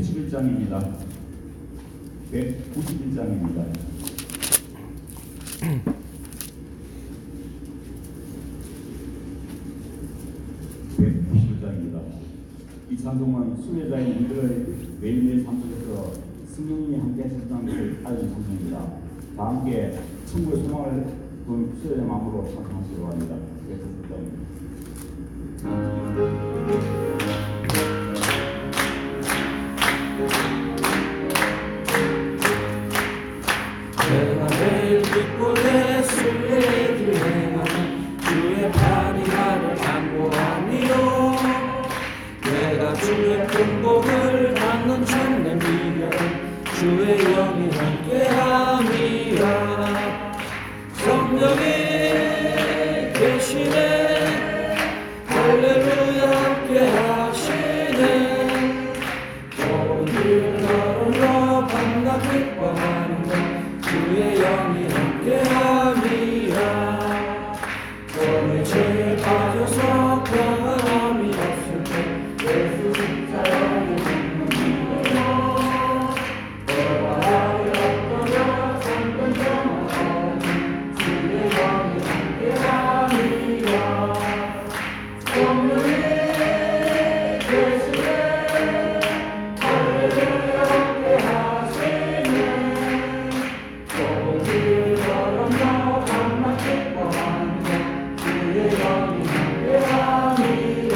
191장입니다. 191장입니다. 이 찬송은 순례자인 우리들의 매일매일 삶 속에서 성령님이 함께 하셨다는 것을 알려준 찬송입니다. 다 함께 천국의 소망을 본 순례자 마음으로 찬송하시기 바랍니다. 191장입니다. 내가 매일 믿고 내 순례의 길 행하는 주의 팔이 나를 안보하니요. 내가 주의 큰 복을 받는 참된 비결은 주의 영이 함께함이라. 성령이 계시네, 할렐루야 함께하시네. 좋은 길 걸으며 밤낮 기뻐하는 주의 영이 함께함이라. 너의 죄에 빠져서 평안함이 없을 때 예수 십자가를 믿는 믿음으로 너와 나를 얻으며 잠깐 경험하는 주의 영이 함께함이라. 성령이 계시네, 할렐루야 함께하시네. 좋은 길 걸으며 밤낮 기뻐하는 주의 영이 함께함이라.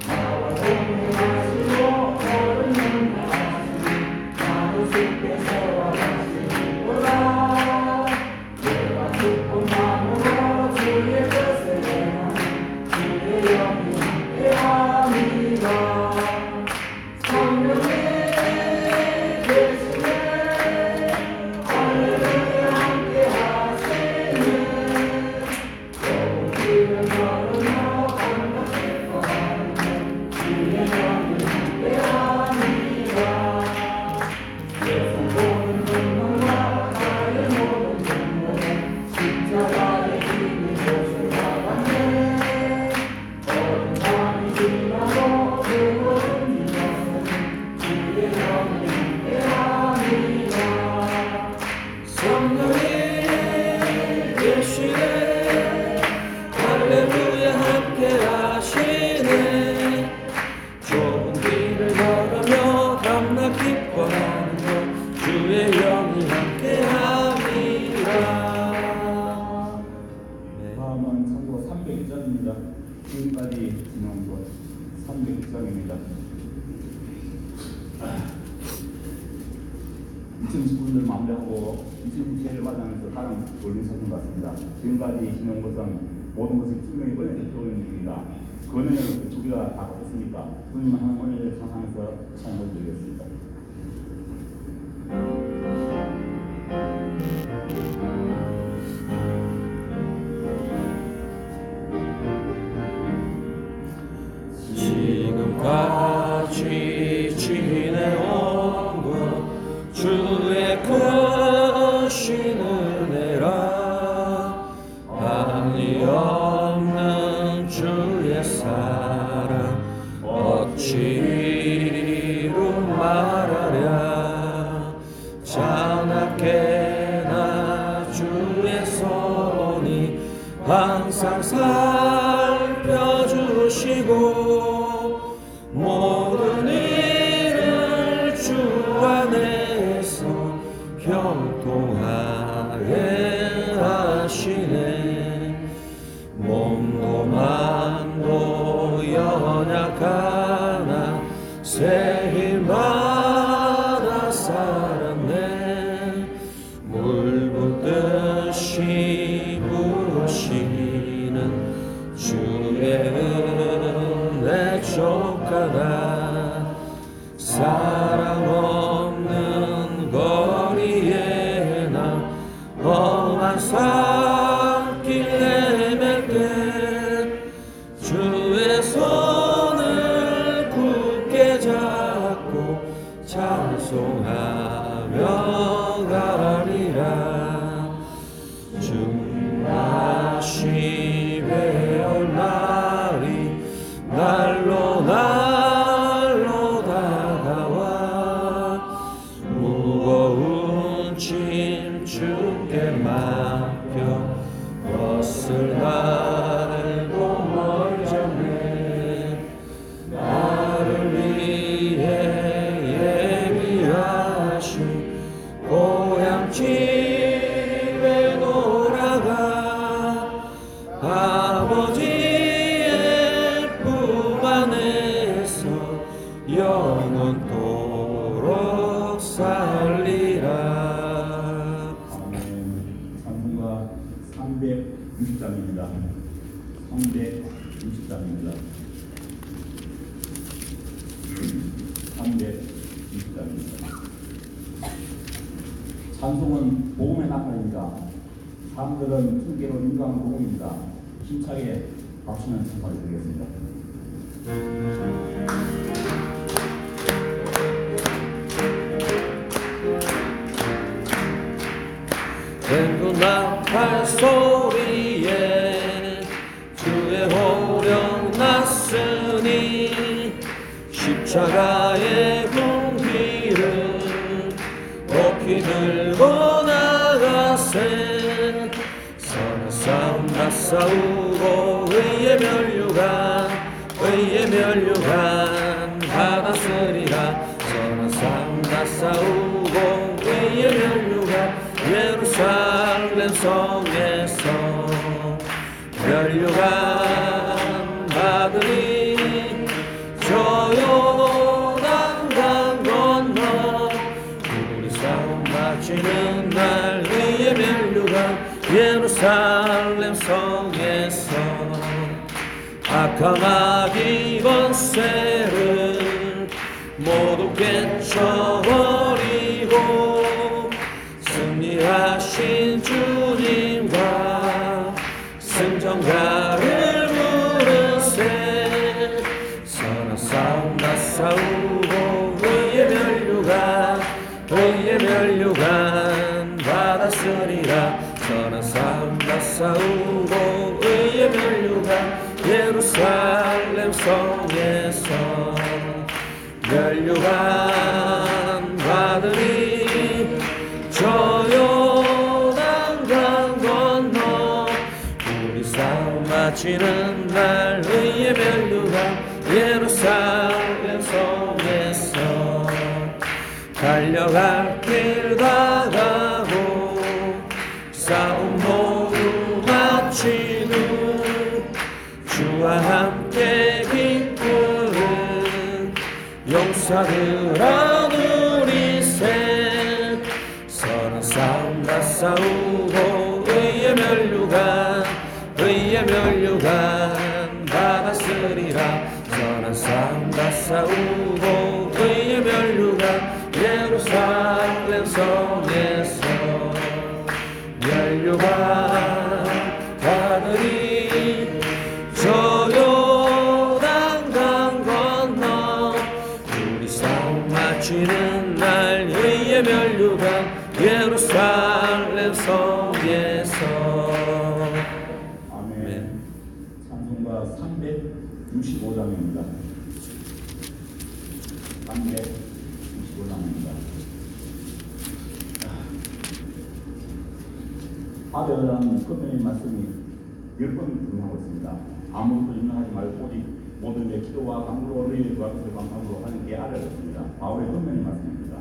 나와 동행하시고 걸으면 하시니 나를 쉽게 세워가시니보다. 내가 기쁜 마음으로 주의 뜻을 행하니 주의 영이 함께함이라. 성령이 계시네, 할렐루야 함께하시네. 좋은 길을 걸으며 밤낮 기뻐하는 주의 영이 함께함이라. 내 손보는 눈물과 나의 모든 눈물은 십자가의 힘이 못을 받았네. 어린 밤이 지나도 그 모든 일었으니 주의 영이 함께함이라. 성령이 계시네, 할렐루야 함께하시네. 좋은 길을 걸으며 밤낮 기뻐하는 주의 영이 함께함이라. 다음은 참고 301장입니다. 지금까지 진행한 것 301장입니다. 2019년을 마무리하고 2097년을 맞이하면서 가장 올린 사진 같습니다. 지금까지 진행한 것은 모든 것을 분명히 은혜를 들어오는 일입니다. 그 은혜를 우리가 다 받았으니까 주님 하나님 은혜를 상상해서 찬양을 드리겠습니다. 지금까지 지내온 것 주의 크신 은혜라. 한이 없는 주의 사랑 어찌로 말하랴. 자나깨나 주의 손이 항상 살펴주시고 모든 일을 주 안에서 형통하게 하시네. 몸도 만도 연약하나 새 힘받아 살았네. 물 붓듯이 부으시는 주의 은혜 족하다. 사랑 없는 거리에 나 험한 산길 헤맬 때 주의 손을 굳게 잡고 찬송하며 가리라. 주마시 배울 날이 날로 날로 다가 360장입니다. 360장입니다. 360장입니다. 찬송은 복음의 나팔입니다. 사람들은 통계로 인도하는 복음입니다. 힘차게 박수는 찬송을 드리겠습니다. 뱅구 나팔 소리에 주의 호령 났으니 십자가의 군기를 높이 들고 나가세 선한 싸움 다 싸우고 의의 면류관 받았으리라 선한 싸움 다 싸우고 의의 면류관 예루살렘 성에서 면류관 받으리 저 요단강 건너 우리 싸움 마치는 날 의의 면류관 예루살렘 성에서 악한 마귀 권세를 모두 깨쳐버리고 승리하신 주님과 승전가를 부르세 선한 싸움 다 싸우고 의의 면류관 받았으리라 선한 싸움 다 싸우고 의의 면류관 예루살렘 성에서 면류관 받으리 저 요단강 건너 우리 싸움 마치는 날 의의 면류관 예루살렘 성에서 달려갈 길 다 가고 싸움 모두 마치는 주와 함께 기쁘는 용사들 하누리세 선한 싸움 다 싸우고 의의 면류관 받았으리라 선한 싸움 다 싸우고 의의 면류관 예루살렘 성에서 면류관 받으리 저 요단강 건너 우리 싸움 마치는 날 의의 면류관 예루살렘 성에서 아멘. 찬송가 365장입니다. 365장입니다. 아베라는 끝면의 말씀이 10번 등장하고 있습니다. 아무것도 인정하지 말고 오직 모든 내 기도와 간구로 너희들과 뜻을 방탕으로 하는 게 아래였습니다. 바울의 끝면의 말씀입니다.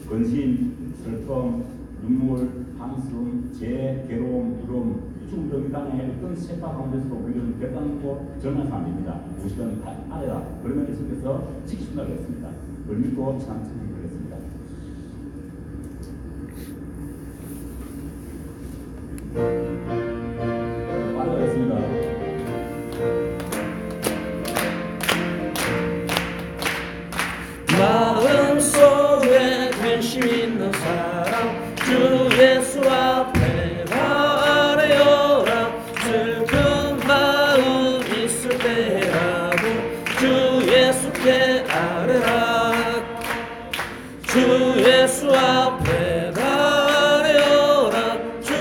근심, 슬픔, 눈물, 한숨, 재, 괴로움, 두려움, 충분히 땅에 어떤 세파 가운데서도 우리는 결단코 전한 사람입니다. 무엇이든 다 아래라. 그러면 계속해서 지키신다고 했습니다. 그걸 믿고 찬송하겠습니다. 빠져가겠습니다. 마음속에 관심 있는 사람 주 예수 앞에 아뢰어라 슬픈 마음 있을 때라도 주 예수께 아뢰라 주 예수 앞에 아뢰어라 주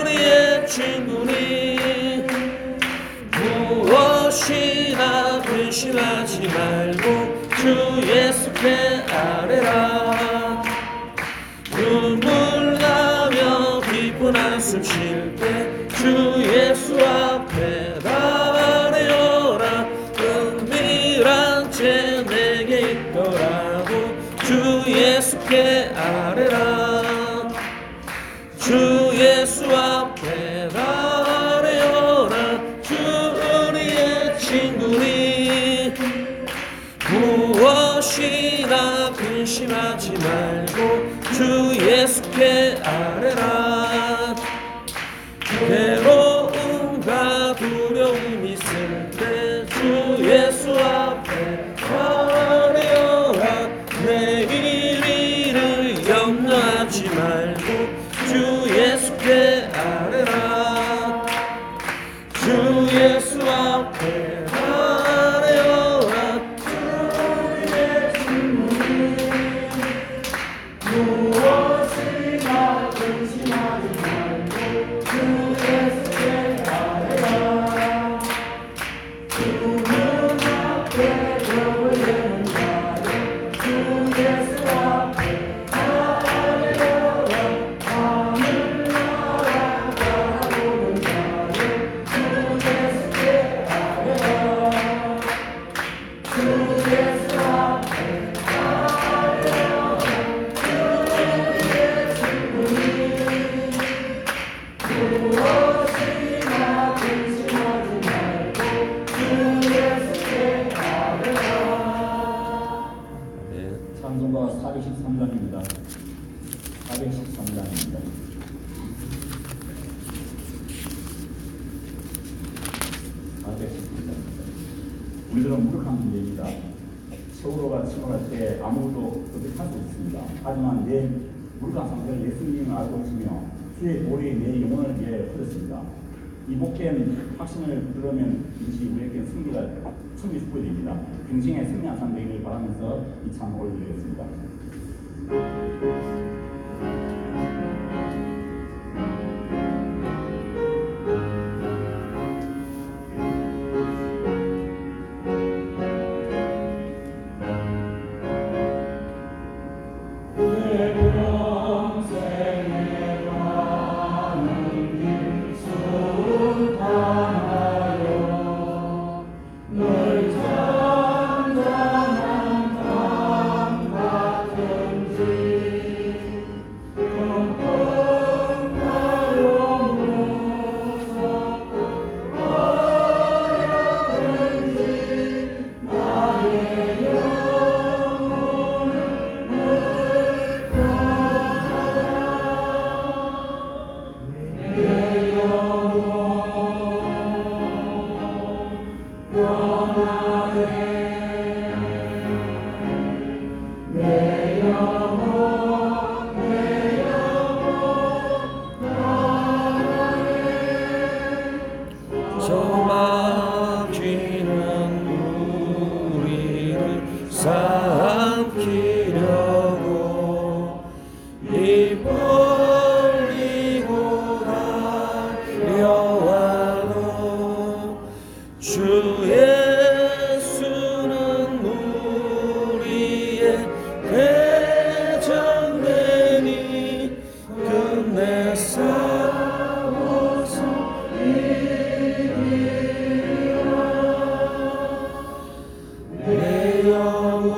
우리의 친구니 무엇이나 근심하지 말고 주 예수께 아뢰라 눈물 나며 깊은 한숨 쉴 때 주 예수 앞에 아뢰어라 은밀한 채 내게 있더라도 주 예수께 아뢰라 주 예수 앞에 아뢰어라 주 우리의 친구니 무엇이나 근심하지 말고 주 예수께 아뢰라 괴로움과 두려움 있을 때 주 예수 앞에 아뢰어라. 내일 일을 염려하지 말고 주 예수께 아뢰라. 주 예수 앞에 아뢰어라. 주의 질문이 무엇이나 근심하지 말고 주 예수께 아뢰라. 주문 앞에 벽을 내는 자여 주 예수 앞에 아뢰어라. 하늘 나라 바라보는 자여 주 예수께 아뢰라. 주 예수 앞에 아뢰어라. 주의 질문이 무엇이나 근심하지 말고 주 예수께 아뢰라. 네. 찬송가 413장입니다. 413장입니다. 우리들은 무력한 존재입니다. 세월호가 침몰할 때 아무도 어떻게 할 수 있습니다. 하지만 내 무력한 상태를 예수님을 알고 있으며 주의 볼이 내 영혼을 위해 흐렸습니다. 이 목회는 확신을 들으면 이것이 우리에게 승리 축복이 됩니다. 평생의 승리한 삶 되기를 바라면서 이 찬 올려드리겠습니다. 저 막히는 우리를 삼키려고 입 벌리고 달려와도 주 예수는 우리의 대장되니 끝내 싸워서 내 영혼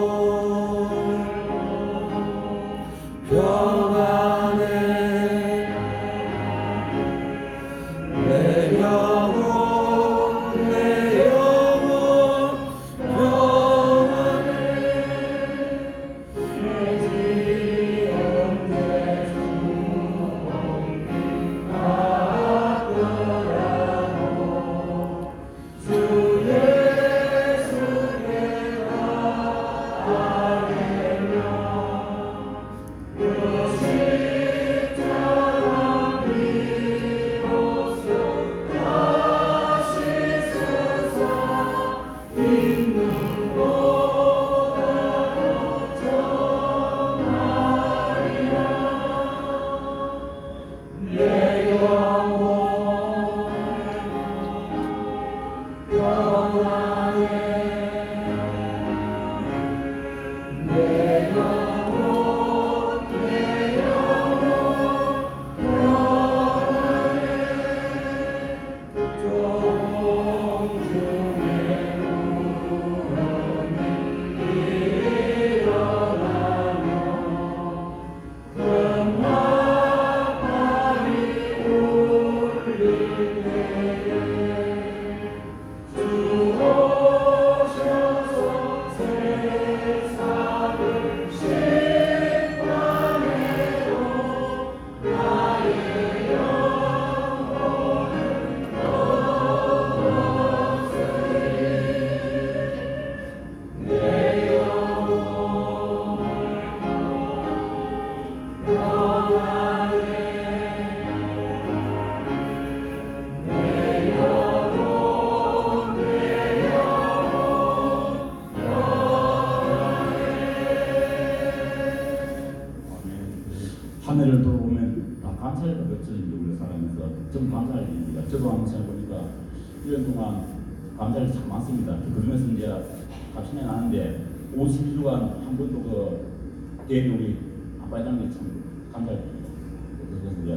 평안해. 내 영혼 평안해. 내지 언제 주옵니까? 주 예수께 아뢰며 그 십자가 비로소 다시 서서 있는 보다도 정하리라. 내 영혼 평안해. 내 영혼 평안해. 조금 중에 구원이 일어나며 큰 나팔이 울릴 때에 주 동안 감사를 참 많습니다. 그중에서 이제 갑신에 나는데 50일간 한 번도 그 대우리 아빠장님 참 감사드립니다. 그래서 이제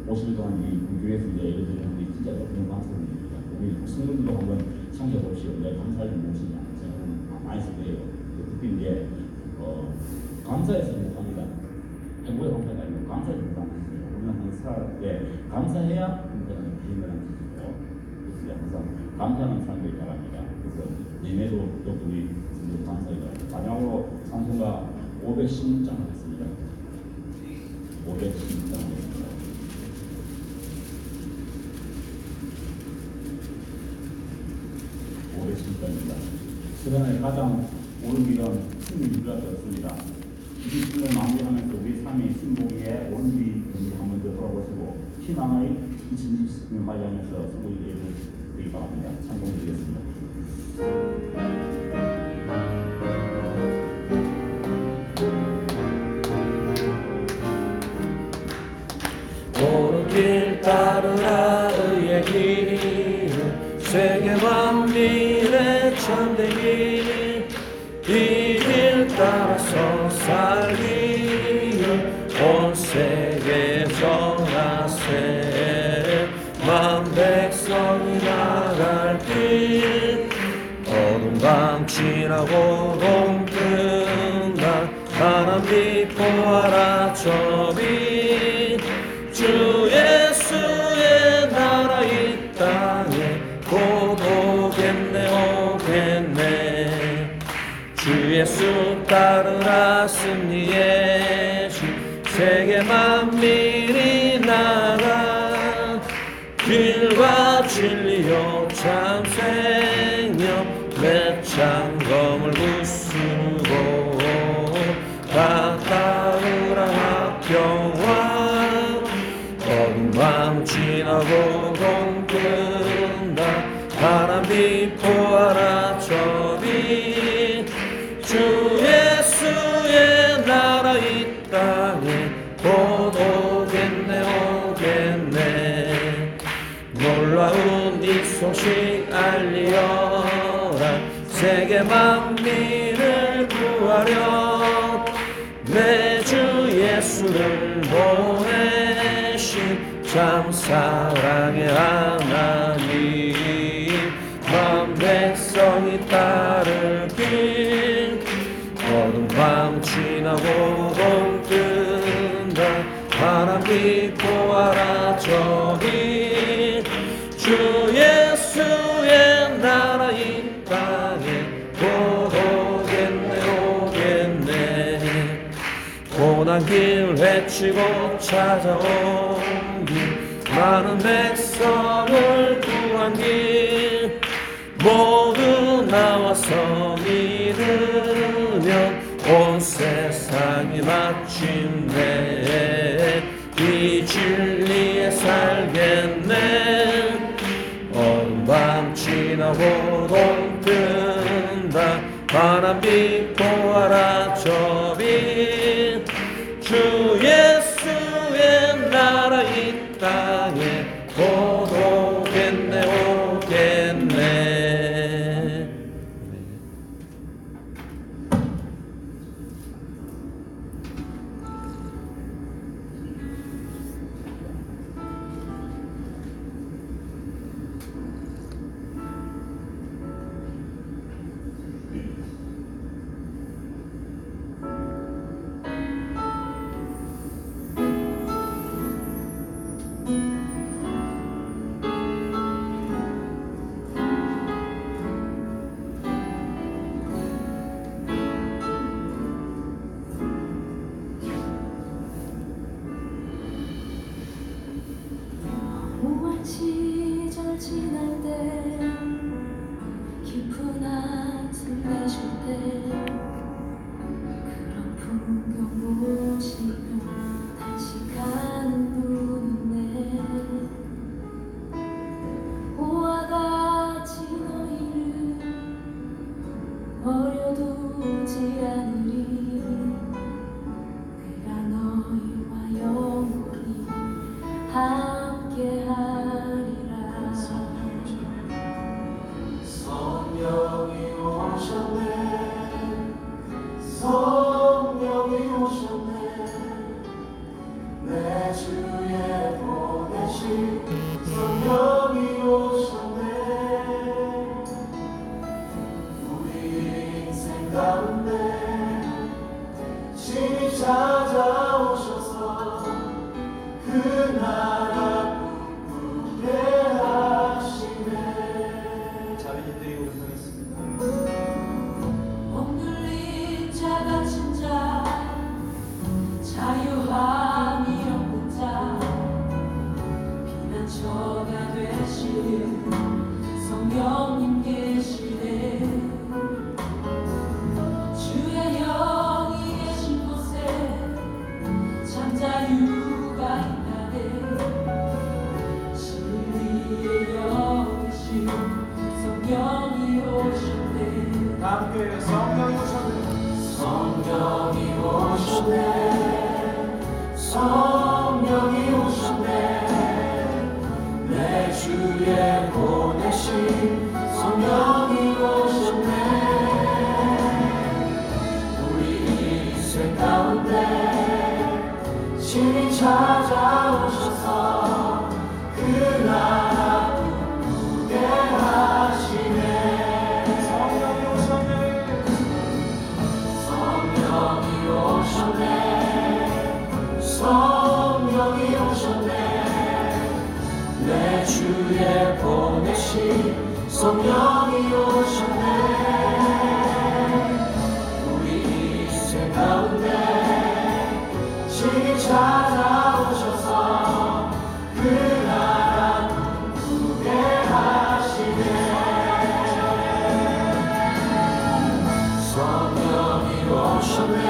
50일 동안 이 교회에서 이제 이런 분들이 진짜 너무 감사드립니다. 우리 성도들도 한번 참여해 보시오. 이제 감사를 무엇이냐 생각은 많이 쓸 거예요. 특히 이제 감사해서 못합니다. 왜 감사가 아니고 감사해서 못합니다. 우리는 항상 살아갈 때 감사해야 우리는 비행을 하시고 그래서 항상 감사하는 사람들이 바랍니다. 그래서 예매도 여러분이 감사해요. 마지막으로 찬송가 516장 하겠습니다. 516장 하겠습니다. 516장입니다. 세상에 가장 옳은 길은 승리 유지가 되었습니다. 2010년 마무리하면서 우리 삶의 신봉의 옳은 길을 한번 더 돌아보시고 희망의 2020년 맞이하면서 승부를 드리기 바랍니다. 찬송드리겠습니다. 옳은 길 따르라 의의 길 세계 만민의 참된 길 이 길 따라서 살기 온 세계 전하세 만 백성이 나갈 길 어둠 밤 지나고 동 뜬다 바람 비포하라 저비 주 예수의 나라 이 땅에 곧 오겠네 오겠네 주 예수 따르라 승리의 주 세계 만민이 나가 길과 진리요 참 생명 내 창검을 부수고 다 따르라 합평화 어두운 밤 지나고 동 끈다 바람 비포하라 저비 주 예수의 나라 이 땅에 곧 오겠네 오겠네 놀라운 이 소식 알리어라 세계 만민을 구하려 내 주 예수를 보내신 참 사랑의 하나님 만 백성이 따르길 어두운 밤 지나고 동 뜬다 바람 비포하라 저기 주 예수의 나라 이 땅에 곧 오겠네 오겠네 고난 길 헤치고 찾아온 길 많은 백성을 구한 길 모두 나와서 믿으면 온 세상이 마침내 이 진리에 살겠네 어두운 밤 지나고 동 뜬다 바람 비포하라 저비 주 예수의 나라 이 땅에 곧 오겠네 오겠네 함께 성령이 오셨네. 성령이 오셨네. 성령이 오셨네. 내 주에 보내신 성령이 오셨네. 우리 인생 가운데 신이 찾아오셔서 그 나라 꿈꾸게 하시네. 성령이 오셨네. 성령이 오셨네. 성령이 오셨네. 내 주에 보내신 성령이 오셨네. 우리 인생 가운데 신이 찾아오셔서 그 나라 꿈꾸게 하시네. 성령이 오셨네.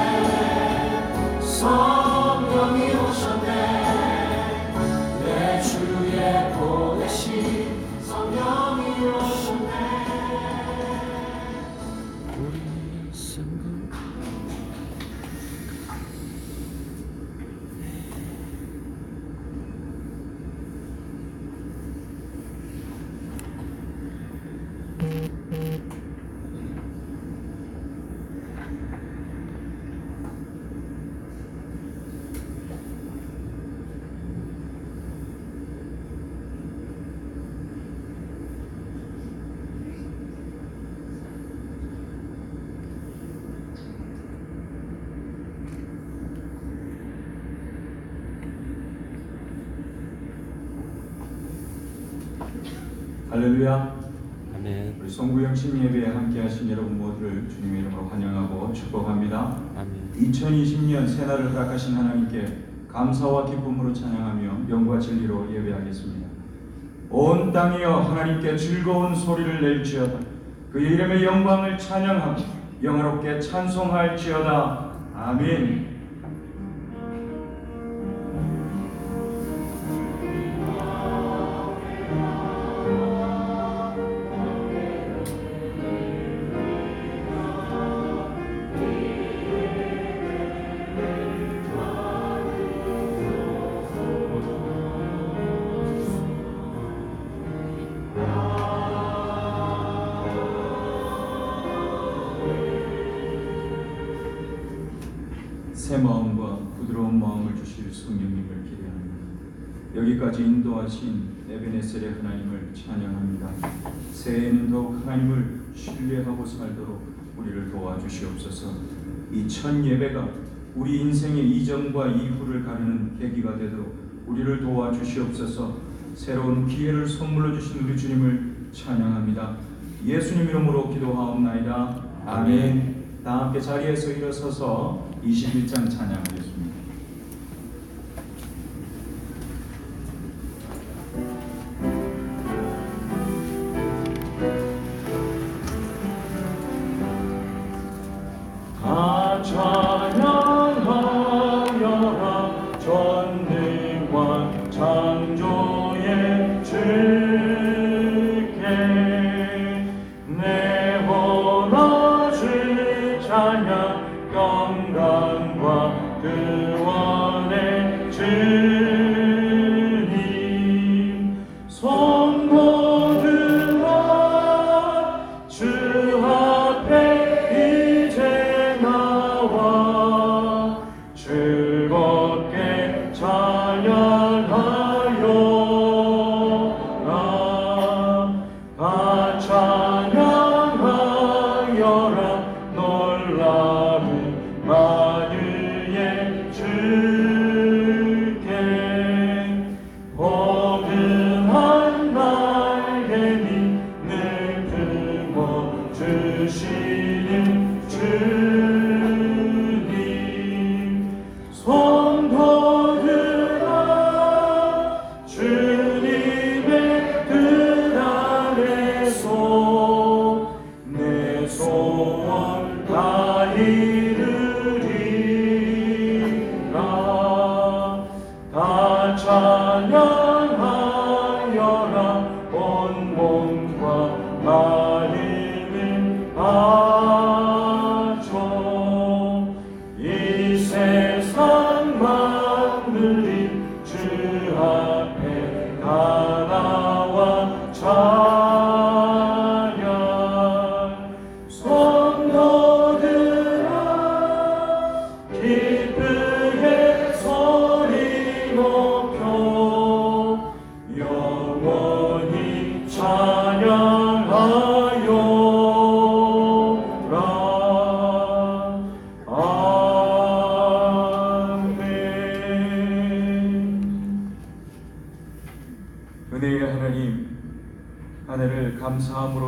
성령이 오셨네. 내 주에 보내신 성령이 오셨네. 우리 성금 할렐루야. 아멘. 우리 송구영신 예배에 함께하신 여러분 모두를 주님의 이름으로 환영하고 축복합니다. 아멘. 2020년 새날을 허락하신 하나님께 감사와 기쁨으로 찬양하며 명과 진리로 예배하겠습니다. 온 땅이여 하나님께 즐거운 소리를 낼지어다. 그의 이름의 영광을 찬양하고 영화롭게 찬송할지어다. 아멘. 새 마음과 부드러운 마음을 주실 성령님을 기대합니다. 여기까지 인도하신 에베네셀의 하나님을 찬양합니다. 새해에는 더욱 하나님을 신뢰하고 살도록 우리를 도와주시옵소서. 이 첫 예배가 우리 인생의 이전과 이후를 가르는 계기가 되도록 우리를 도와주시옵소서. 새로운 기회를 선물로 주신 우리 주님을 찬양합니다. 예수님 이름으로 기도하옵나이다. 아멘. 다 함께 자리에서 일어서서 21장 찬양하겠습니다. 다 찬양하여라 전능과 창조의 주께 내 보라 주 찬양 영광과 구원의 주님 손 모두가 주 앞에 이제 나와 즐겁게 찬양하여 다 찬양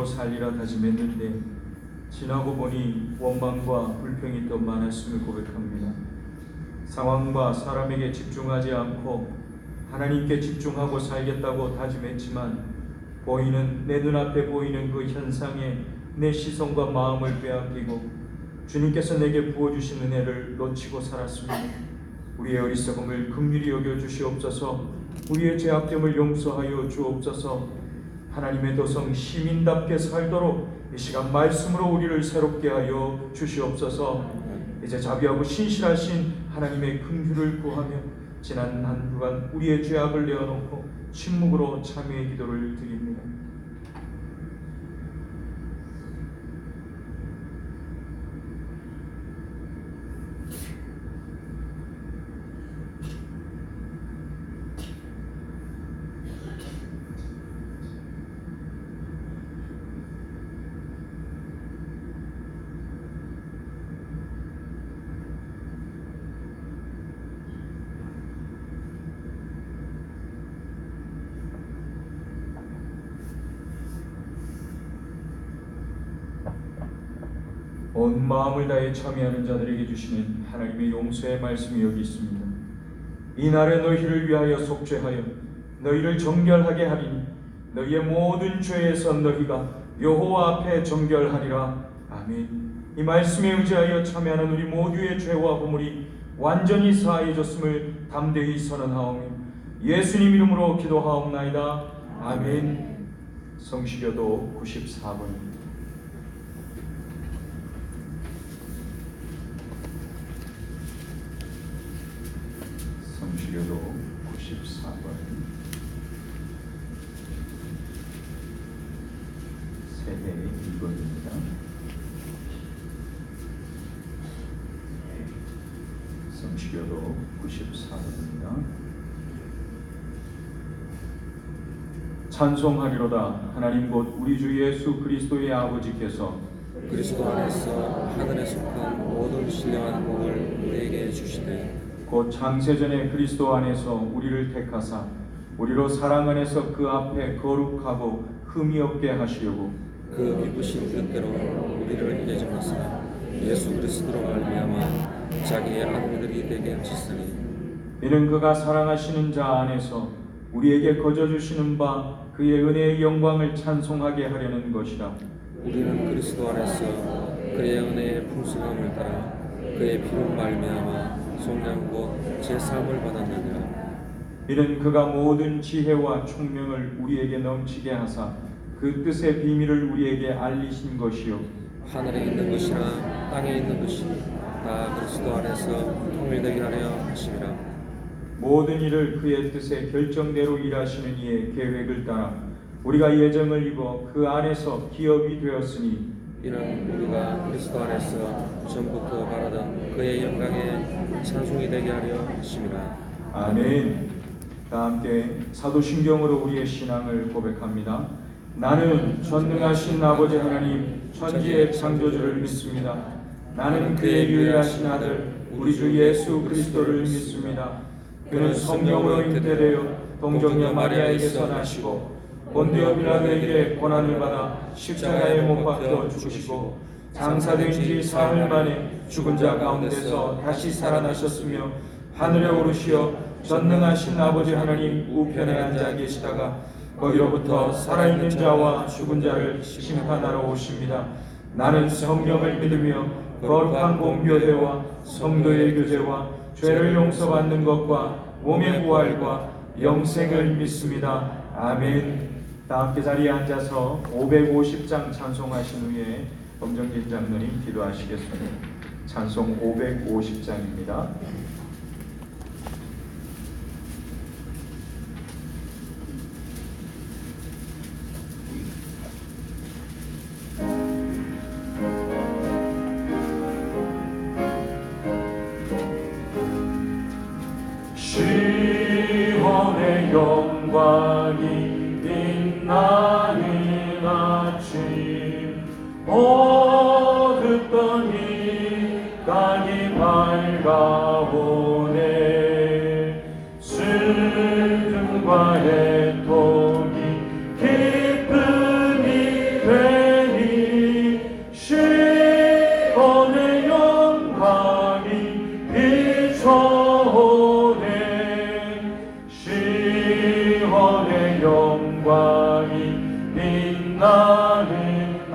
살리라 다짐했는데 지나고 보니 원망과 불평이 더 많았음을 고백합니다. 상황과 사람에게 집중하지 않고 하나님께 집중하고 살겠다고 다짐했지만 내 눈앞에 보이는 그 현상에 내 시선과 마음을 빼앗기고 주님께서 내게 부어주신 은혜를 놓치고 살았습니다. 우리의 어리석음을 긍휼히 여겨 주시옵소서. 우리의 죄악됨을 용서하여 주옵소서. 하나님의 도성 시민답게 살도록 이 시간 말씀으로 우리를 새롭게 하여 주시옵소서. 이제 자비하고 신실하신 하나님의 긍휼을 구하며 지난 한 주간 우리의 죄악을 내어놓고 침묵으로 참회의 기도를 드립니다. 온 마음을 다해 참여하는 자들에게 주시는 하나님의 용서의 말씀이 여기 있습니다. 이 날에 너희를 위하여 속죄하여 너희를 정결하게 하리니 너희의 모든 죄에서 너희가 여호와 앞에 정결하리라. 아멘. 이 말씀에 의지하여 참여하는 우리 모두의 죄와 허물이 완전히 사해졌음을 담대히 선언하오며 예수님 이름으로 기도하옵나이다. 아멘. 성시교도 94번. 성시교도 94번. 세대 2번입니다. 성시교도 94번입니다. 찬송하리로다. 하나님 곧 우리 주 예수 그리스도의 아버지께서 그리스도 안에서 하늘에 속한 모든 신령한 복을 우리에게 주시되 곧 창세전에 그리스도 안에서 우리를 택하사 우리로 사랑 안에서 그 앞에 거룩하고 흠이 없게 하시려고 그 기쁘신 뜻대로 우리를 예정하사 예수 그리스도로 말미암아 자기의 아들들이 되게 하셨으니 이는 그가 사랑하시는 자 안에서 우리에게 거저 주시는 바 그의 은혜의 영광을 찬송하게 하려는 것이라. 우리는 그리스도 안에서 그의 은혜의 풍성함을 따라 그의 피로 말미암아 속량 곧 제사함을 받았느니라. 이는 그가 모든 지혜와 총명을 우리에게 넘치게 하사 그 뜻의 비밀을 우리에게 알리신 것이요 하늘에 있는 것이나 땅에 있는 것이 다 그리스도 안에서 통일되게 하려 하심이라. 모든 일을 그의 뜻의 결정대로 일하시는 이의 계획을 따라 우리가 예정을 입어 그 안에서 기업이 되었으니 이는 우리가 그리스도 안에서 전부터 바라던 그의 영광에 찬송이 되게 하려 하심이라. 아멘. 다 함께 사도신경으로 우리의 신앙을 고백합니다. 나는 전능하신 아버지 하나님 천지의 창조주를 믿습니다. 나는 그의 유일하신 아들 우리 주 예수 그리스도를 믿습니다. 그는 성령으로 잉태되어 동정녀 마리아에게서 나시고 본디오 빌라도에게 고난을 받아 십자가에 못 박혀 죽으시고 장사된 지 사흘 만에 죽은 자 가운데서 다시 살아나셨으며 하늘에 오르시어 전능하신 아버지 하나님 우편에 앉아 계시다가 거기로부터 살아있는 자와 죽은 자를 심판하러 오십니다. 나는 성령을 믿으며 거룩한 공교회와 성도의 교제와 죄를 용서받는 것과 몸의 부활과 영생을 믿습니다. 아멘. 다 함께 자리에 앉아서 550장 찬송하신 후에 범정진 장로님 기도하시겠습니다. 찬송 550장입니다. 시온의 영광이 빛나는 아침 어둡던 이 땅이 밝아오네 슬픔과 애통이 기쁨이 되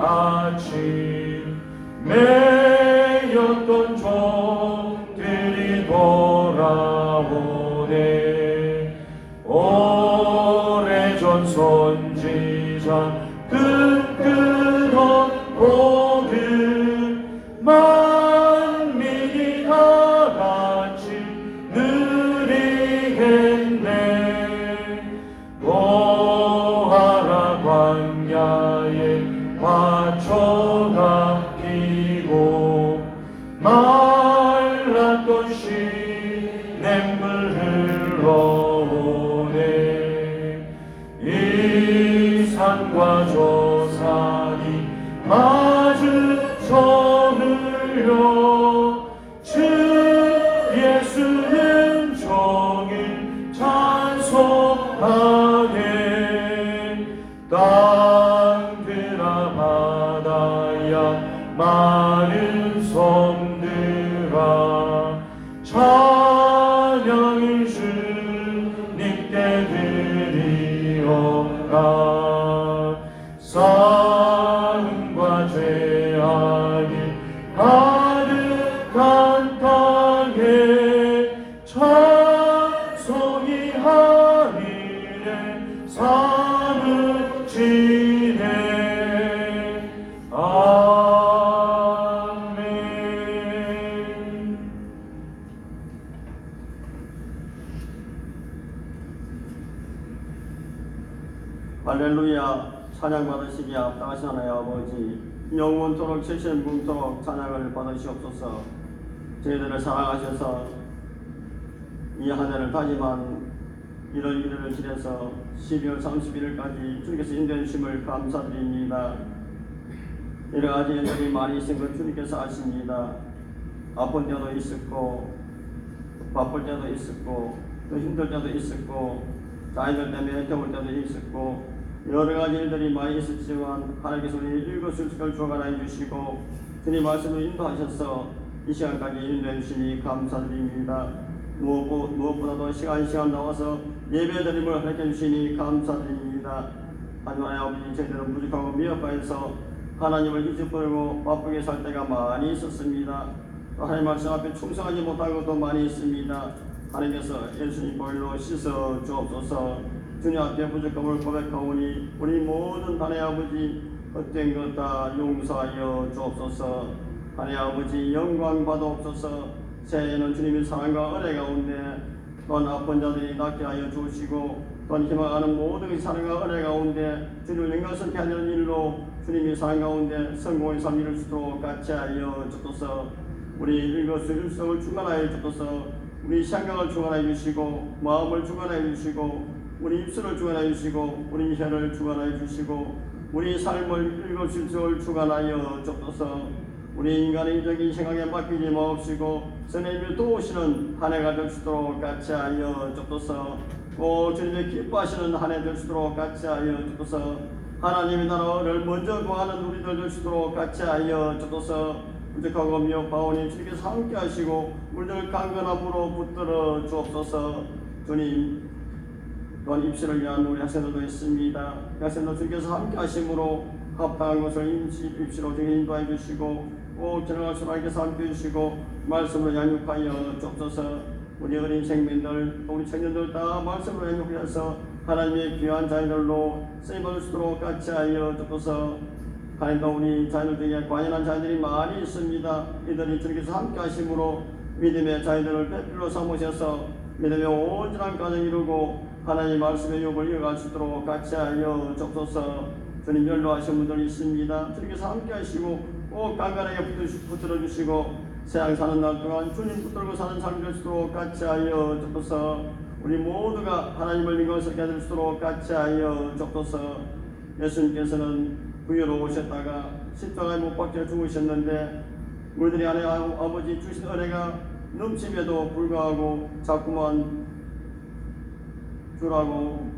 아침 매였던 종들이 돌아오네. 오래전 선지자 끈끈한 복음 만민이 다같이 누리겠네. 보아라 광야에 화초가 피고 말랐던 시냇물 흘러오네. 이 산과 저 산이 마주쳐 흘려 주 예수는 종일 찬송하네. 땅들아 바다야 마른 섬들아 찬양을 주님께 드리어라. 싸움과 죄악이 가득한 땅에 찬송이 하늘에 사무치네. 아멘. 할렐루야. 찬양 받으시기에 합당하신 하나님 아버지, 영원토록 칠신붕토록 찬양을 받으시옵소서. 저희들을 사랑하셔서 이 한 해를 다짐한 1월 1일을 지내서 12월 31일까지 주님께서 인도해 주심을 감사드립니다. 여러 가지 일들이 많이 있은 것 주님께서 아십니다. 아픈 때도 있었고 바쁠 때도 있었고 또 힘들 때도 있었고 자녀들 때문에 애태울 때도 있었고 여러 가지 일들이 많이 있었지만 하나님께서 우리 일거수일투족을 주관하여 주시고 주님 말씀을 인도하셔서 이 시간까지 인도해 주시니 감사드립니다. 무엇보다도 시간 나와서 예배드림을 허락해 주시니 감사드립니다. 하나님 아버지, 저희들은 부족하고 미흡하여서 하나님을 잊어버리고 바쁘게 살 때가 많이 있었습니다. 또 하나님 말씀 앞에 충성하지 못한 것도 많이 있습니다. 하나님께서 예수님 보혈로 씻어 주옵소서. 주님 앞에 부족함을 고백하오니 우리 모든 하나님 아버지 헛된 것 다 용서하여 주옵소서. 하나님 아버지 영광 받아옵소서. 새해에는 주님의 사랑과 은혜 가운데 또한 아픈 자들이 낫게 하여 주시고 또한 희망하는 모든 사랑과 은혜 가운데 주님을 영광스럽게 하는 일로 주님의 사랑 가운데 성공의 삶을 이룰 수 있도록 같이 하여 주옵소서. 우리 일거수일투족을 주관하여 주옵소서. 우리 생각을 주관하여 주시고 마음을 주관하여 주시고 우리 입술을 주관하여 주시고 우리 혀를 주관하여 주시고 우리 삶을 일거수일투족을 주관하여 주옵소서. 우리 인간의 인적인 생각에 맡기지 마옵시고 선생님이 도우시는 한 해가 될 수 있도록 같이 하여 주옵소서. 오 주님의 기뻐하시는 한 해 될 수 있도록 같이 하여 주옵소서. 하나님의 나라를 먼저 구하는 우리들 될 수 있도록 같이 하여 주옵소서. 부족하고 미흡하오니 주님께서 함께 하시고 우리들 강건함으로 붙들어 주옵소서. 주님 또한 입시를 위한 우리 학생들도 있습니다. 학생들 주님께서 함께 하심으로 합당한 것을 입시로 인도해 주시고 꼭 지나갈 수라께서 함께 해주시고 말씀으로 양육하여 주옵소서. 우리 어린 생민들 우리 청년들 다 말씀으로 양육하여서 하나님의 귀한 자녀들로 쓰임받을 수 있도록 같이 하여 주옵소서. 하나님도 우리 자녀들 중에 관연한 자녀들이 많이 있습니다. 이들이 주님께서 함께 하심으로 믿음의 자녀들을 배필로 삼으셔서 믿음의 온전한 가정 이루고 하나님의 말씀의 욕을 이어갈 수 있도록 같이 하여 주옵소서. 주님 연로하신 분들이 있습니다. 주님께서 함께 하시고 꼭 강건하게 붙들어 주시고 세상 사는 날 동안 주님 붙들고 사는 삶이 될 수 있도록 같이 하여 주옵소서. 우리 모두가 하나님을 영광스럽게 할 수 있도록 같이 하여 주옵소서. 예수님께서는 부유로 오셨다가 십자가에 못 박혀 죽으셨는데 우리들이 하나님 아버지 주신 은혜가 넘침에도 불구하고 자꾸만 주라고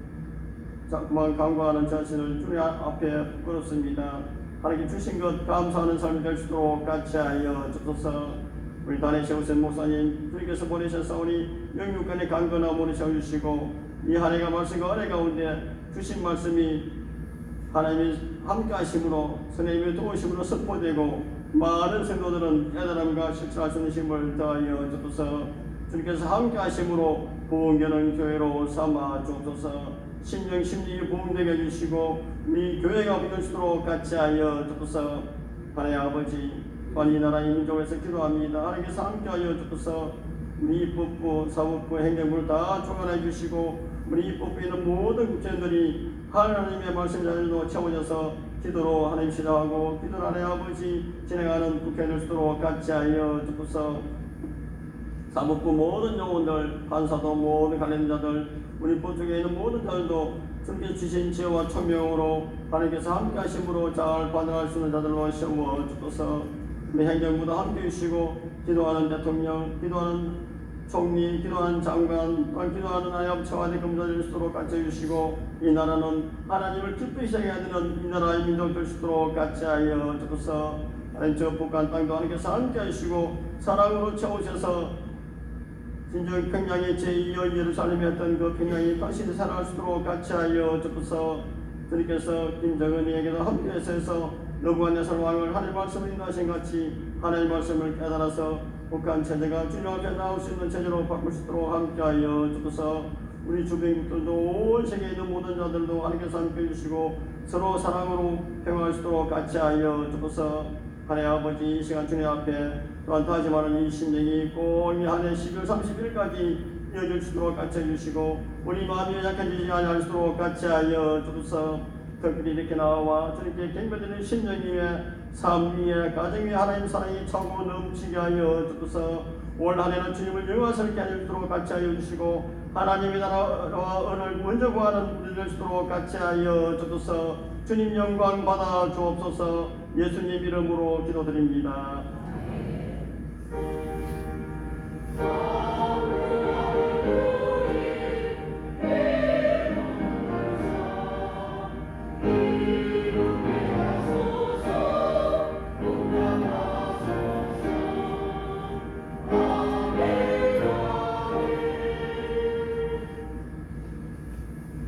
자꾸만 간구하는 자신을 주님 앞에 부끄럽습니다. 하나님 주신 것 감사하는 삶이 될 수 있도록 같이 하여 주옵소서. 우리 단에 세우신 목사님 주님께서 보내셨사오니 영육간에 강건함으로 세워주시고 이 한 해가 말씀과 은혜 가운데 주신 말씀이 하나님의 함께 하심으로 선생님의 도우심으로 선포되고 많은 성도들은 깨달음과 실천할 수 있는 힘을 더하여 주옵소서. 주님께서 함께 하심으로 부흥되는 교회로 삼아 주옵소서. 심령 심리 부흥되게 해주시고 우리 교회가 부를 수 있도록 같이 하여 주옵소서. 하나님 아버지 이 나라의 민족에서 기도합니다. 하나님께서 함께하여 주옵소서. 우리 입법부, 사법부, 행정부를 다 주관해 주시고 우리 입법부에 있는 모든 국회의원들이 하나님의 말씀자들로 채워져서 기도로 하나님 시작하고 기도로 하나님 아버지 진행하는 국회를 수도록 같이 하여 주옵소서. 사법부 모든 영혼들, 판사도 모든 관련자들, 우리 법조계에 있는 모든 자들도 주님께서 주신 지혜와 총명으로 하나님께서 함께 하심으로 잘 반응할 수 있는 자들로 세워 주옵소서. 우리 행정부도 함께 해주시고 기도하는 대통령, 기도하는 총리, 기도하는 장관, 또한 기도하는 하나님 청와대 검사들 수도록 같이 해주시고 이 나라는 하나님을 기쁘게 생각해야 되는 이 나라의 민족들 수도록 같이 하여 주옵소서. 하나님 저 북한 땅도 하나님께서 함께 하시고 사랑으로 채우셔서 진정 평양의 제2의 예루살렘이었던 그 평양이 다시 살아갈 수 있도록 같이 하여 주옵소서. 주님께서 김정은이에게도 함께해서 해서 너부갓네살 왕을 하나님 말씀을 인도하신 같이 하나님 말씀을 깨달아서 북한 체제가 주님 앞에 나올 수 있는 체제로 바꿀 수 있도록 함께하여 주옵소서. 우리 주변국들도 온 세계에 있는 모든 자들도 하나님께서 함께해 주시고 서로 사랑으로 평화할 수 있도록 같이 하여 주옵소서. 하나님 아버지 이 시간 주님 앞에 또한 다시 말하는 이 심령이 꼭 이 한 해 12월 31일까지 이어질 수 있도록 같이 해주시고 우리 마음이 약해지지 않을 수 있도록 같이 하여 주옵소서. 특별히 이렇게 나와 주님께 경배드리는 심령님의 삶 위에 가정 위에 하나님 사랑이 차고 넘치게 하여 주옵소서. 올 한 해는 주님을 영화스럽게 하여 주도록 같이 하여 주시고 하나님의 나라와 은을 먼저 구하는 우리 될 수 있도록 같이 하여 주옵소서. 주님 영광 받아 주옵소서. 예수님 이름으로 기도드립니다.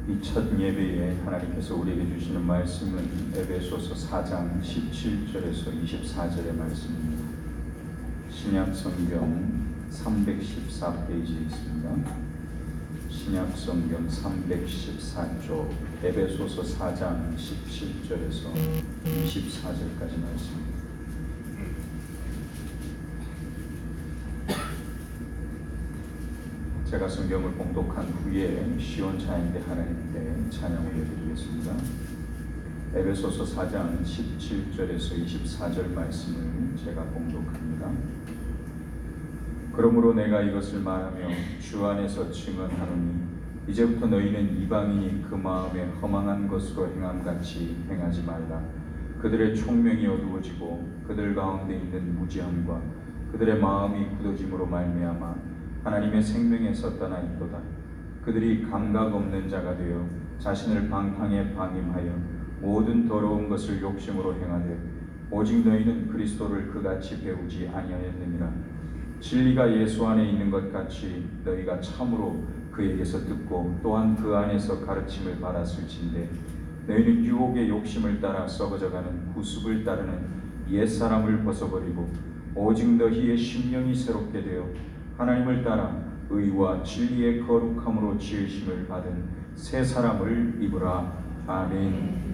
이 첫 예배에 하나님께서 우리에게 주시는 말씀은 에베소서 4장 17절에서 24절의 말씀입니다. 신약성경 314페이지에 있습니다. 신약성경 314쪽 에베소서 4장 17절에서 24절까지 말씀입니다. 제가 성경을 봉독한 후에 시온차인대 하나님께 찬양을 드리겠습니다. 에베소서 4장 17절에서 24절 말씀을 제가 봉독합니다. 그러므로 내가 이것을 말하며 주 안에서 증언하노니 이제부터 너희는 이방인이 그 마음에 허망한 것으로 행함같이 행하지 말라. 그들의 총명이 어두워지고 그들 가운데 있는 무지함과 그들의 마음이 굳어짐으로 말미암아 하나님의 생명에서 떠나 있도다. 그들이 감각 없는 자가 되어 자신을 방탕에 방임하여 모든 더러운 것을 욕심으로 행하되 오직 너희는 그리스도를 그같이 배우지 아니하였느니라. 진리가 예수 안에 있는 것 같이 너희가 참으로 그에게서 듣고 또한 그 안에서 가르침을 받았을진데 너희는 유혹의 욕심을 따라 썩어져가는 구습을 따르는 옛사람을 벗어버리고 오직 너희의 심령이 새롭게 되어 하나님을 따라 의와 진리의 거룩함으로 지으심을 받은 새 사람을 입으라. 아멘.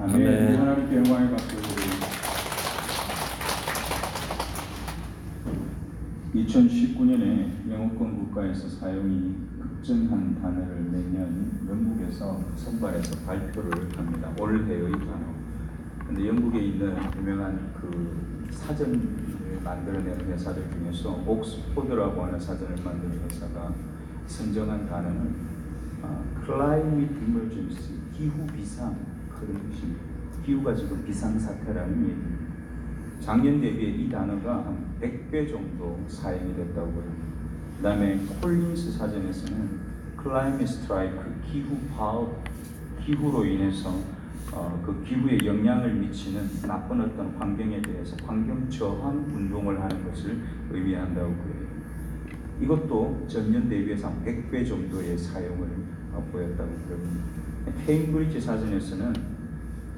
아멘. 하나님께 영광을 받고 드립니다. 2019년에 영어권 국가에서 사용이 급증한 단어를 매년 영국에서 선발해서 발표를 합니다. 올해의 단어. 근데 영국에 있는 유명한 그 사전을 만들어내는 회사들 중에서 옥스포드라고 하는 사전을 만드는 회사가 선정한 단어는 Climate Emergency, 기후 비상 그런 뜻입니다. 기후가 지금 비상사태라는 얘기입니다. 작년 대비해 이 단어가 한 100배 정도 사용이 됐다고 합니다. 그 다음에 콜린스 사전에서는 Climate Strike, 기후 파업, 기후로 인해서 그 기후에 영향을 미치는 나쁜 어떤 환경에 대해서 환경 저항 운동을 하는 것을 의미한다고 해요. 이것도 전년 대비해서 한 100배 정도의 사용을 보였다고 그럽니다. 케임브리지 사전에서는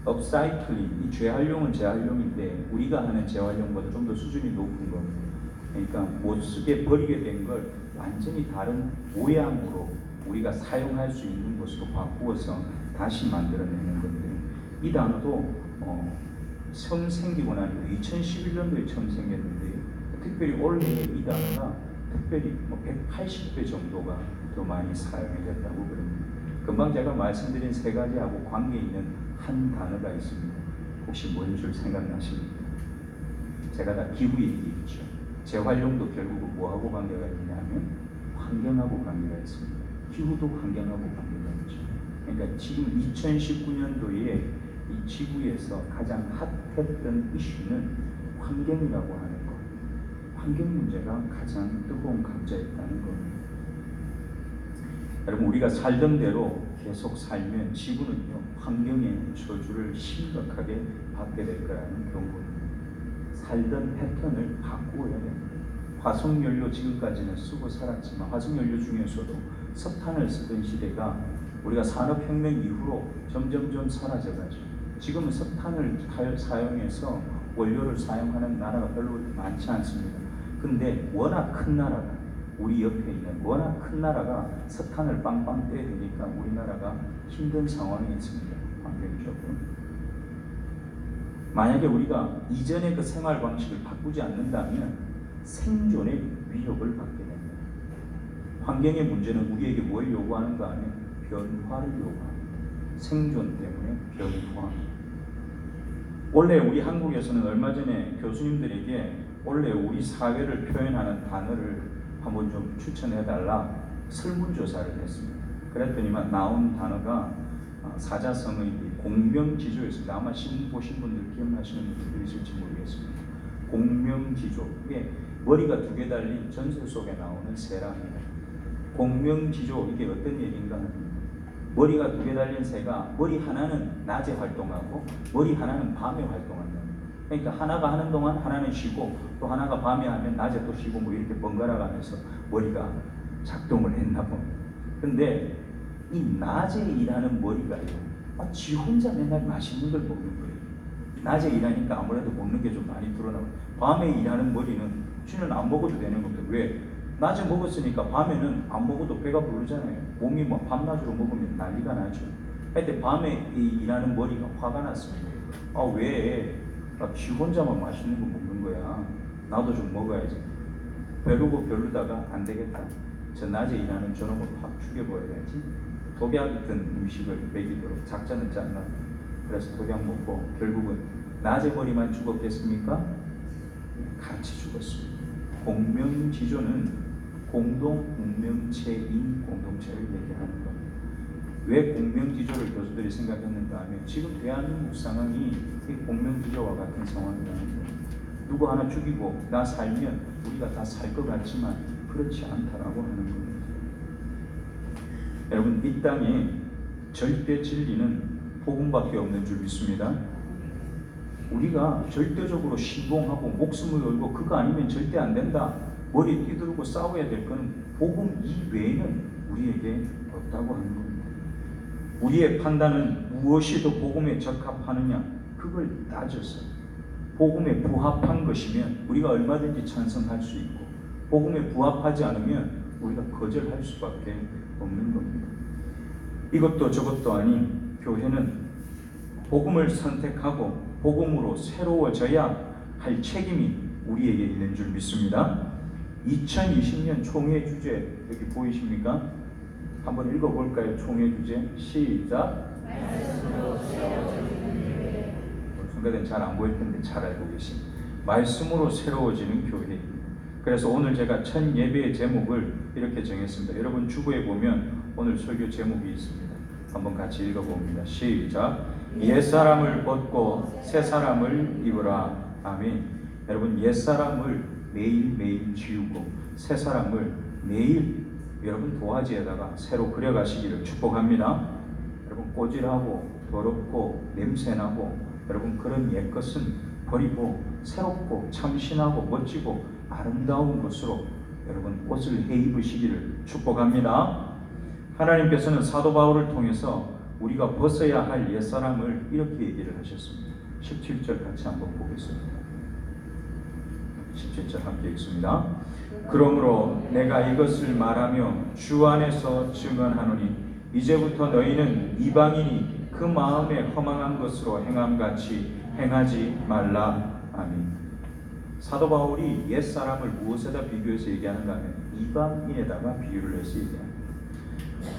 업사이클링, 이 재활용은 재활용인데 우리가 하는 재활용보다 좀 더 수준이 높은 겁니다. 그러니까 못 쓰게 버리게 된 걸 완전히 다른 모양으로 우리가 사용할 수 있는 것으로 바꾸어서 다시 만들어내는 건데, 이 단어도 처음 생기고 난 후 2011년도에 처음 생겼는데 특별히 올해 이 단어가 특별히 180배 정도가 더 많이 사용이 됐다고 그럽니다. 금방 제가 말씀드린 세 가지하고 관계 있는 한 단어가 있습니다. 혹시 뭔 줄 생각나십니까? 제가 다 기후 얘기했죠. 재활용도 결국 뭐하고 관계가 있냐면 환경하고 관계가 있습니다. 기후도 환경하고 관계가 있죠. 그러니까 지금 2019년도에 이 지구에서 가장 핫했던 이슈는 환경이라고 하는 것. 환경 문제가 가장 뜨거운 감자였다는 겁니다. 여러분, 우리가 살던 대로 계속 살면 지구는요, 환경의 저주를 심각하게 받게 될 거라는 경고입니다. 살던 패턴을 바꾸어야 됩니다. 화석연료 지금까지는 쓰고 살았지만 화석연료 중에서도 석탄을 쓰던 시대가 우리가 산업혁명 이후로 점점점 사라져가죠. 지금은 석탄을 사용해서 원료를 사용하는 나라가 별로 많지 않습니다. 근데 워낙 큰 나라가, 우리 옆에 있는 워낙 큰 나라가 석탄을 빵빵 떼야 되니까 우리나라가 힘든 상황에 있습니다. 환경적으로. 만약에 우리가 이전의 그 생활 방식을 바꾸지 않는다면 생존의 위협을 받게 됩니다. 환경의 문제는 우리에게 뭘 요구하는가 하면 변화를 요구합니다. 생존 때문에 변화. 원래 우리 한국에서는 얼마 전에 교수님들에게 원래 우리 사회를 표현하는 단어를 한번 좀 추천해달라 설문조사를 했습니다. 그랬더니만 나온 단어가 사자성의 공명지조였습니다. 아마 신문 보신 분들 기억나시는 분들이 있을지 모르겠습니다. 공명지조, 이게 머리가 2개 달린 전설 속에 나오는 새랍니다. 공명지조, 이게 어떤 얘기인가 하면 머리가 2개 달린 새가 머리 하나는 낮에 활동하고 머리 하나는 밤에 활동한다. 그러니까 하나가 하는 동안 하나는 쉬고 또 하나가 밤에 하면 낮에 또 쉬고 뭐 이렇게 번갈아 가면서 머리가 작동을 했나 봅니다. 근데 이 낮에 일하는 머리가요, 지 혼자 맨날 맛있는 걸 먹는 거예요. 낮에 일하니까 아무래도 먹는 게 좀 많이 드러나고, 밤에 일하는 머리는 쥐는 안 먹어도 되는 겁니다. 왜? 낮에 먹었으니까 밤에는 안 먹어도 배가 부르잖아요. 몸이 뭐 밤낮으로 먹으면 난리가 나죠. 그때 밤에 일하는 머리가 화가 났습니다. 왜? 쥐 혼자만 맛있는 거 먹는 거야. 나도 좀 먹어야지. 배고고 별로다가 안 되겠다. 저 낮에 일하는 저놈을 확 죽여버려야지. 독약 같은 음식을 먹이도록 작전을 짰나. 그래서 독약 먹고 결국은 낮에 머리만 죽었겠습니까? 같이 죽었습니다. 공명지조는 공동 운명체인 공동체를 얘기하는 겁니다. 왜 공명지조를 교수들이 생각했는가 하면 지금 대한민국 상황이 공명지조와 같은 상황이라는 거예요. 누구 하나 죽이고 나 살면 우리가 다 살 것 같지만 그렇지 않다라고 하는 겁니다. 여러분, 이 땅에 절대 진리는 복음밖에 없는 줄 믿습니다. 우리가 절대적으로 신봉하고 목숨을 걸고 그거 아니면 절대 안 된다, 머리 휘두르고 싸워야 될 것은 복음 이외에는 우리에게 없다고 하는 겁니다. 우리의 판단은 무엇이 더 복음에 적합하느냐, 그걸 따져서 복음에 부합한 것이면 우리가 얼마든지 찬성할 수 있고, 복음에 부합하지 않으면 우리가 거절할 수밖에 없는 겁니다. 이것도 저것도 아닌 교회는 복음을 선택하고 복음으로 새로워져야 할 책임이 우리에게 있는 줄 믿습니다. 2020년 총회 주제 여기 보이십니까? 한번 읽어볼까요? 총회 주제 시작. 순간엔 잘 안 보일 텐데 잘 알고 계신 말씀으로 새로워지는 교회입니다. 그래서 오늘 제가 첫 예배의 제목을 이렇게 정했습니다. 여러분 주보에 보면 오늘 설교 제목이 있습니다. 한번 같이 읽어봅니다. 시작. 옛사람을 벗고 새사람을 입으라. 아멘. 여러분 옛사람을 매일매일 지우고 새사람을 매일 여러분 도화지에다가 새로 그려가시기를 축복합니다. 여러분 꼬질하고 더럽고 냄새나고 여러분 그런 옛것은 버리고 새롭고 참신하고 멋지고 아름다운 것으로 여러분 옷을 해입으시기를 축복합니다. 하나님께서는 사도 바울을 통해서 우리가 벗어야 할 옛사람을 이렇게 얘기를 하셨습니다. 17절 같이 한번 보겠습니다. 17절 함께 읽습니다. 그러므로 내가 이것을 말하며 주 안에서 증언하노니 이제부터 너희는 이방인이 그 마음에 허망한 것으로 행함같이 행하지 말라. 아멘. 사도 바울이 옛사람을 무엇에다 비교해서 얘기하는가 하면 이방인에다가 비유를 해서 얘기합니다.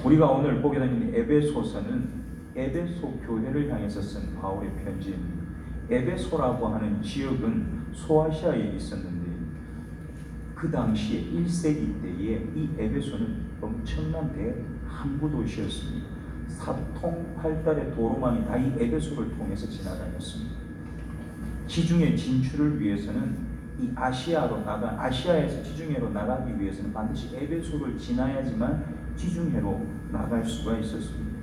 우리가 오늘 보게 되는 에베소서는 에베소 교회를 향해서 쓴 바울의 편지입니다. 에베소라고 하는 지역은 소아시아에 있었는데 그 당시에 1세기 때에 이 에베소는 엄청난 대항구 도시였습니다. 사통팔달의 도로망이 다 이 에베소를 통해서 지나다녔습니다. 지중해 진출을 위해서는 이 아시아에서 지중해로 나가기 위해서는 반드시 에베소를 지나야지만 지중해로 나갈 수가 있었습니다.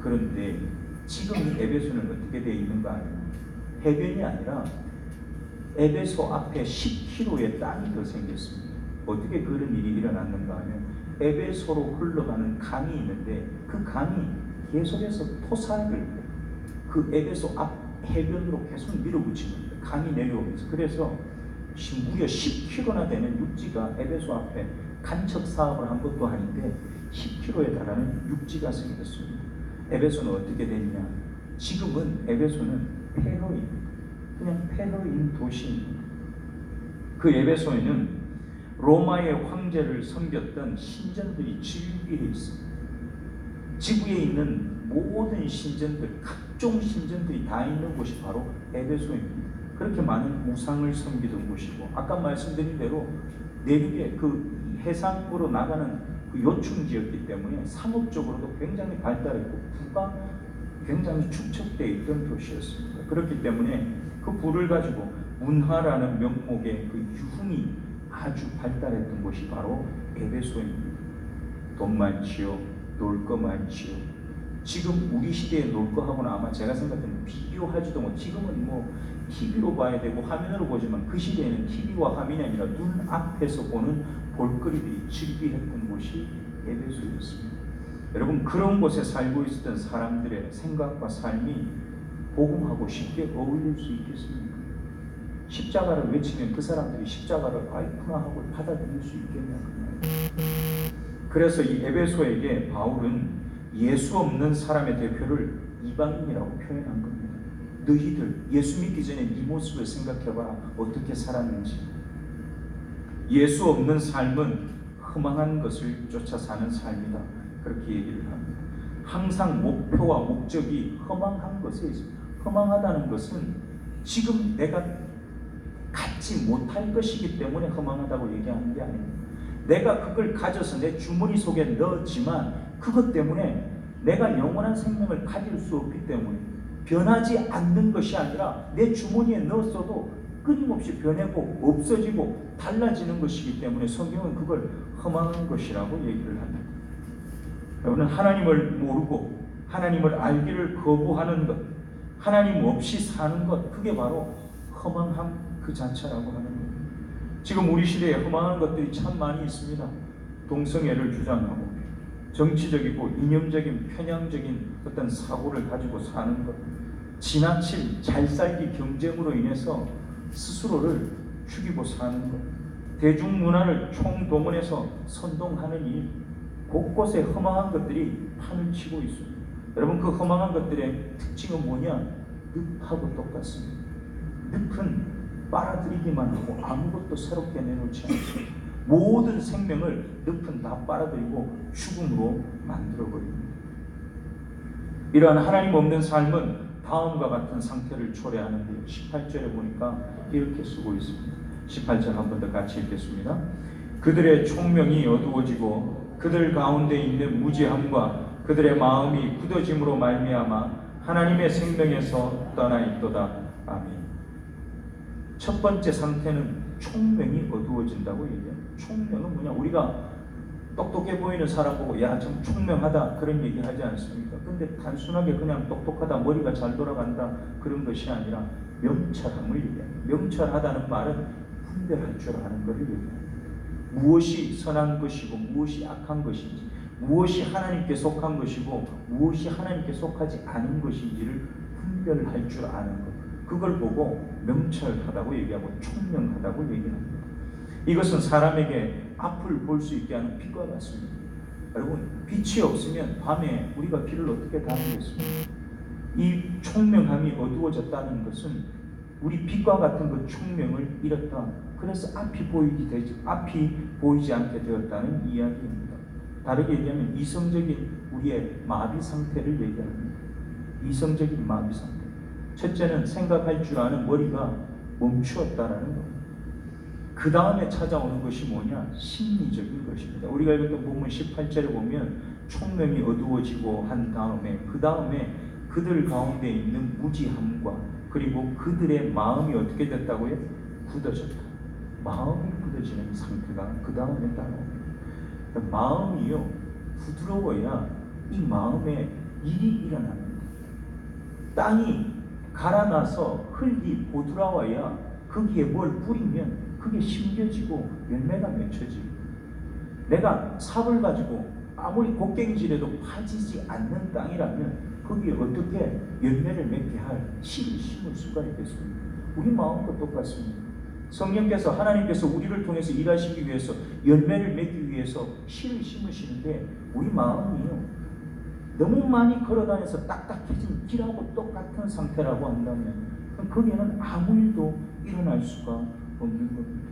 그런데 지금 이 에베소는 어떻게 되어 있는가 하면 해변이 아니라 에베소 앞에 10km의 땅이 더 생겼습니다. 어떻게 그런 일이 일어났는가 하면 에베소로 흘러가는 강이 있는데 그 강이 계속해서 토삭을 그 에베소 앞 해변으로 계속 밀어붙이는 거예요. 강이 내려오면서. 그래서 무려 10km나 되는 육지가 에베소 앞에 간척 사업을 한 것도 아닌데 10km에 달하는 육지가 생겼습니다. 에베소는 어떻게 됐냐? 지금은 에베소는 폐허입니다. 그냥 폐허인 도시입니다. 그 에베소에는 로마의 황제를 섬겼던 신전들이 질비해 있습니다. 지구에 있는 모든 신전들, 각종 신전들이 다 있는 곳이 바로 에베소입니다. 그렇게 많은 우상을 섬기던 곳이고 아까 말씀드린 대로 내륙에 그 해상으로 나가는 그 요충지였기 때문에 상업적으로도 굉장히 발달했고 부가 굉장히 축적되어 있던 도시였습니다. 그렇기 때문에 그 부를 가지고 문화라는 명목의 그 유흥이 아주 발달했던 곳이 바로 에베소입니다. 돈 많지요, 놀 거 많지요. 지금 우리 시대에 놀 거하고는 아마 제가 생각하는 비교하지도 못. 지금은 뭐 TV로 봐야 되고 화면으로 보지만 그 시대에는 TV와 화면이 아니라 눈 앞에서 보는 볼거리들이 즐비했던 곳이 에베소였습니다. 여러분 그런 곳에 살고 있었던 사람들의 생각과 삶이 복음하고 쉽게 어울릴 수 있겠습니까? 십자가를 외치면 그 사람들이 십자가를 아이쿠나 하고 받아들일 수 있겠냐 그 말이에요. 그래서 이 에베소에게 바울은 예수 없는 사람의 대표를 이방인이라고 표현한 겁니다. 너희들 예수 믿기 전에 네 모습을 생각해봐라. 어떻게 살았는지. 예수 없는 삶은 허망한 것을 쫓아 사는 삶이다. 그렇게 얘기를 합니다. 항상 목표와 목적이 허망한 것에 있습니다. 허망하다는 것은 지금 내가 갖지 못할 것이기 때문에 허망하다고 얘기하는 게 아닙니다. 내가 그걸 가져서 내 주머니 속에 넣었지만 그것 때문에 내가 영원한 생명을 가질 수 없기 때문에 변하지 않는 것이 아니라 내 주머니에 넣었어도 끊임없이 변하고 없어지고 달라지는 것이기 때문에 성경은 그걸 허망한 것이라고 얘기를 합니다. 여러분은 하나님을 모르고 하나님을 알기를 거부하는 것, 하나님 없이 사는 것, 그게 바로 허망함 그 자체라고 하는 거예요. 지금 우리 시대에 허망한 것들이 참 많이 있습니다. 동성애를 주장하고 정치적이고 이념적인 편향적인 어떤 사고를 가지고 사는 것, 지나친 잘살기 경쟁으로 인해서 스스로를 죽이고 사는 것, 대중문화를 총동원해서 선동하는 일, 곳곳에 허망한 것들이 판을 치고 있습니다. 여러분 그 허망한 것들의 특징은 뭐냐? 늪하고 똑같습니다. 늪은 빨아들이기만 하고 아무것도 새롭게 내놓지 않습니다. 모든 생명을 늪은 다 빨아들이고 죽음으로 만들어버립니다. 이러한 하나님 없는 삶은 다음과 같은 상태를 초래하는데요. 18절에 보니까 이렇게 쓰고 있습니다. 18절 한 번 더 같이 읽겠습니다. 그들의 총명이 어두워지고 그들 가운데 있는 무지함과 그들의 마음이 굳어짐으로 말미암아 하나님의 생명에서 떠나 있도다. 아멘. 첫 번째 상태는 총명이 어두워진다고 얘기해요. 총명은 뭐냐? 우리가 똑똑해 보이는 사람 보고 야, 좀 총명하다 그런 얘기 하지 않습니까? 근데 단순하게 그냥 똑똑하다, 머리가 잘 돌아간다 그런 것이 아니라 명철함을 얘기해요. 명철하다는 말은 분별할 줄 아는 것을 얘기해요. 무엇이 선한 것이고 무엇이 악한 것인지, 무엇이 하나님께 속한 것이고 무엇이 하나님께 속하지 않은 것인지를 분별할 줄 아는 것, 그걸 보고 명철하다고 얘기하고 총명하다고 얘기합니다. 이것은 사람에게 앞을 볼 수 있게 하는 빛과 같습니다. 여러분, 빛이 없으면 밤에 우리가 길을 어떻게 다니겠습니까? 이 총명함이 어두워졌다는 것은 우리 빛과 같은 그 총명을 잃었다. 그래서 앞이 보이지 않게 되었다는 이야기입니다. 다르게 얘기하면 이성적인 우리의 마비 상태를 얘기합니다. 이성적인 마비 상태. 첫째는 생각할 줄 아는 머리가 멈추었다라는 겁니다. 그 다음에 찾아오는 것이 뭐냐? 심리적인 것입니다. 우리가 읽었던 본문 18절에 보면 총명이 어두워지고 한 다음에 그 다음에 그들 가운데 있는 무지함과 그리고 그들의 마음이 어떻게 됐다고요? 굳어졌다. 마음이 굳어지는 상태가 그 다음에 따라옵니다. 마음이요, 부드러워야 이 마음에 일이 일어납니다. 땅이 갈아나서 흙이 보드라워야 거기에 뭘 뿌리면 그게 심겨지고 열매가 맺혀지고, 내가 삽을 가지고 아무리 곡괭이질해도 파지지 않는 땅이라면 거기에 어떻게 열매를 맺게 할 씨를 심을 수가 있겠습니까? 우리 마음도 똑같습니다. 성령께서, 하나님께서 우리를 통해서 일하시기 위해서 열매를 맺기 위해서 씨를 심으시는데 우리 마음이요, 너무 많이 걸어다녀서 딱딱해진 길하고 똑같은 상태라고 한다면 그럼 거기에는 아무 일도 일어날 수가 없는 겁니다.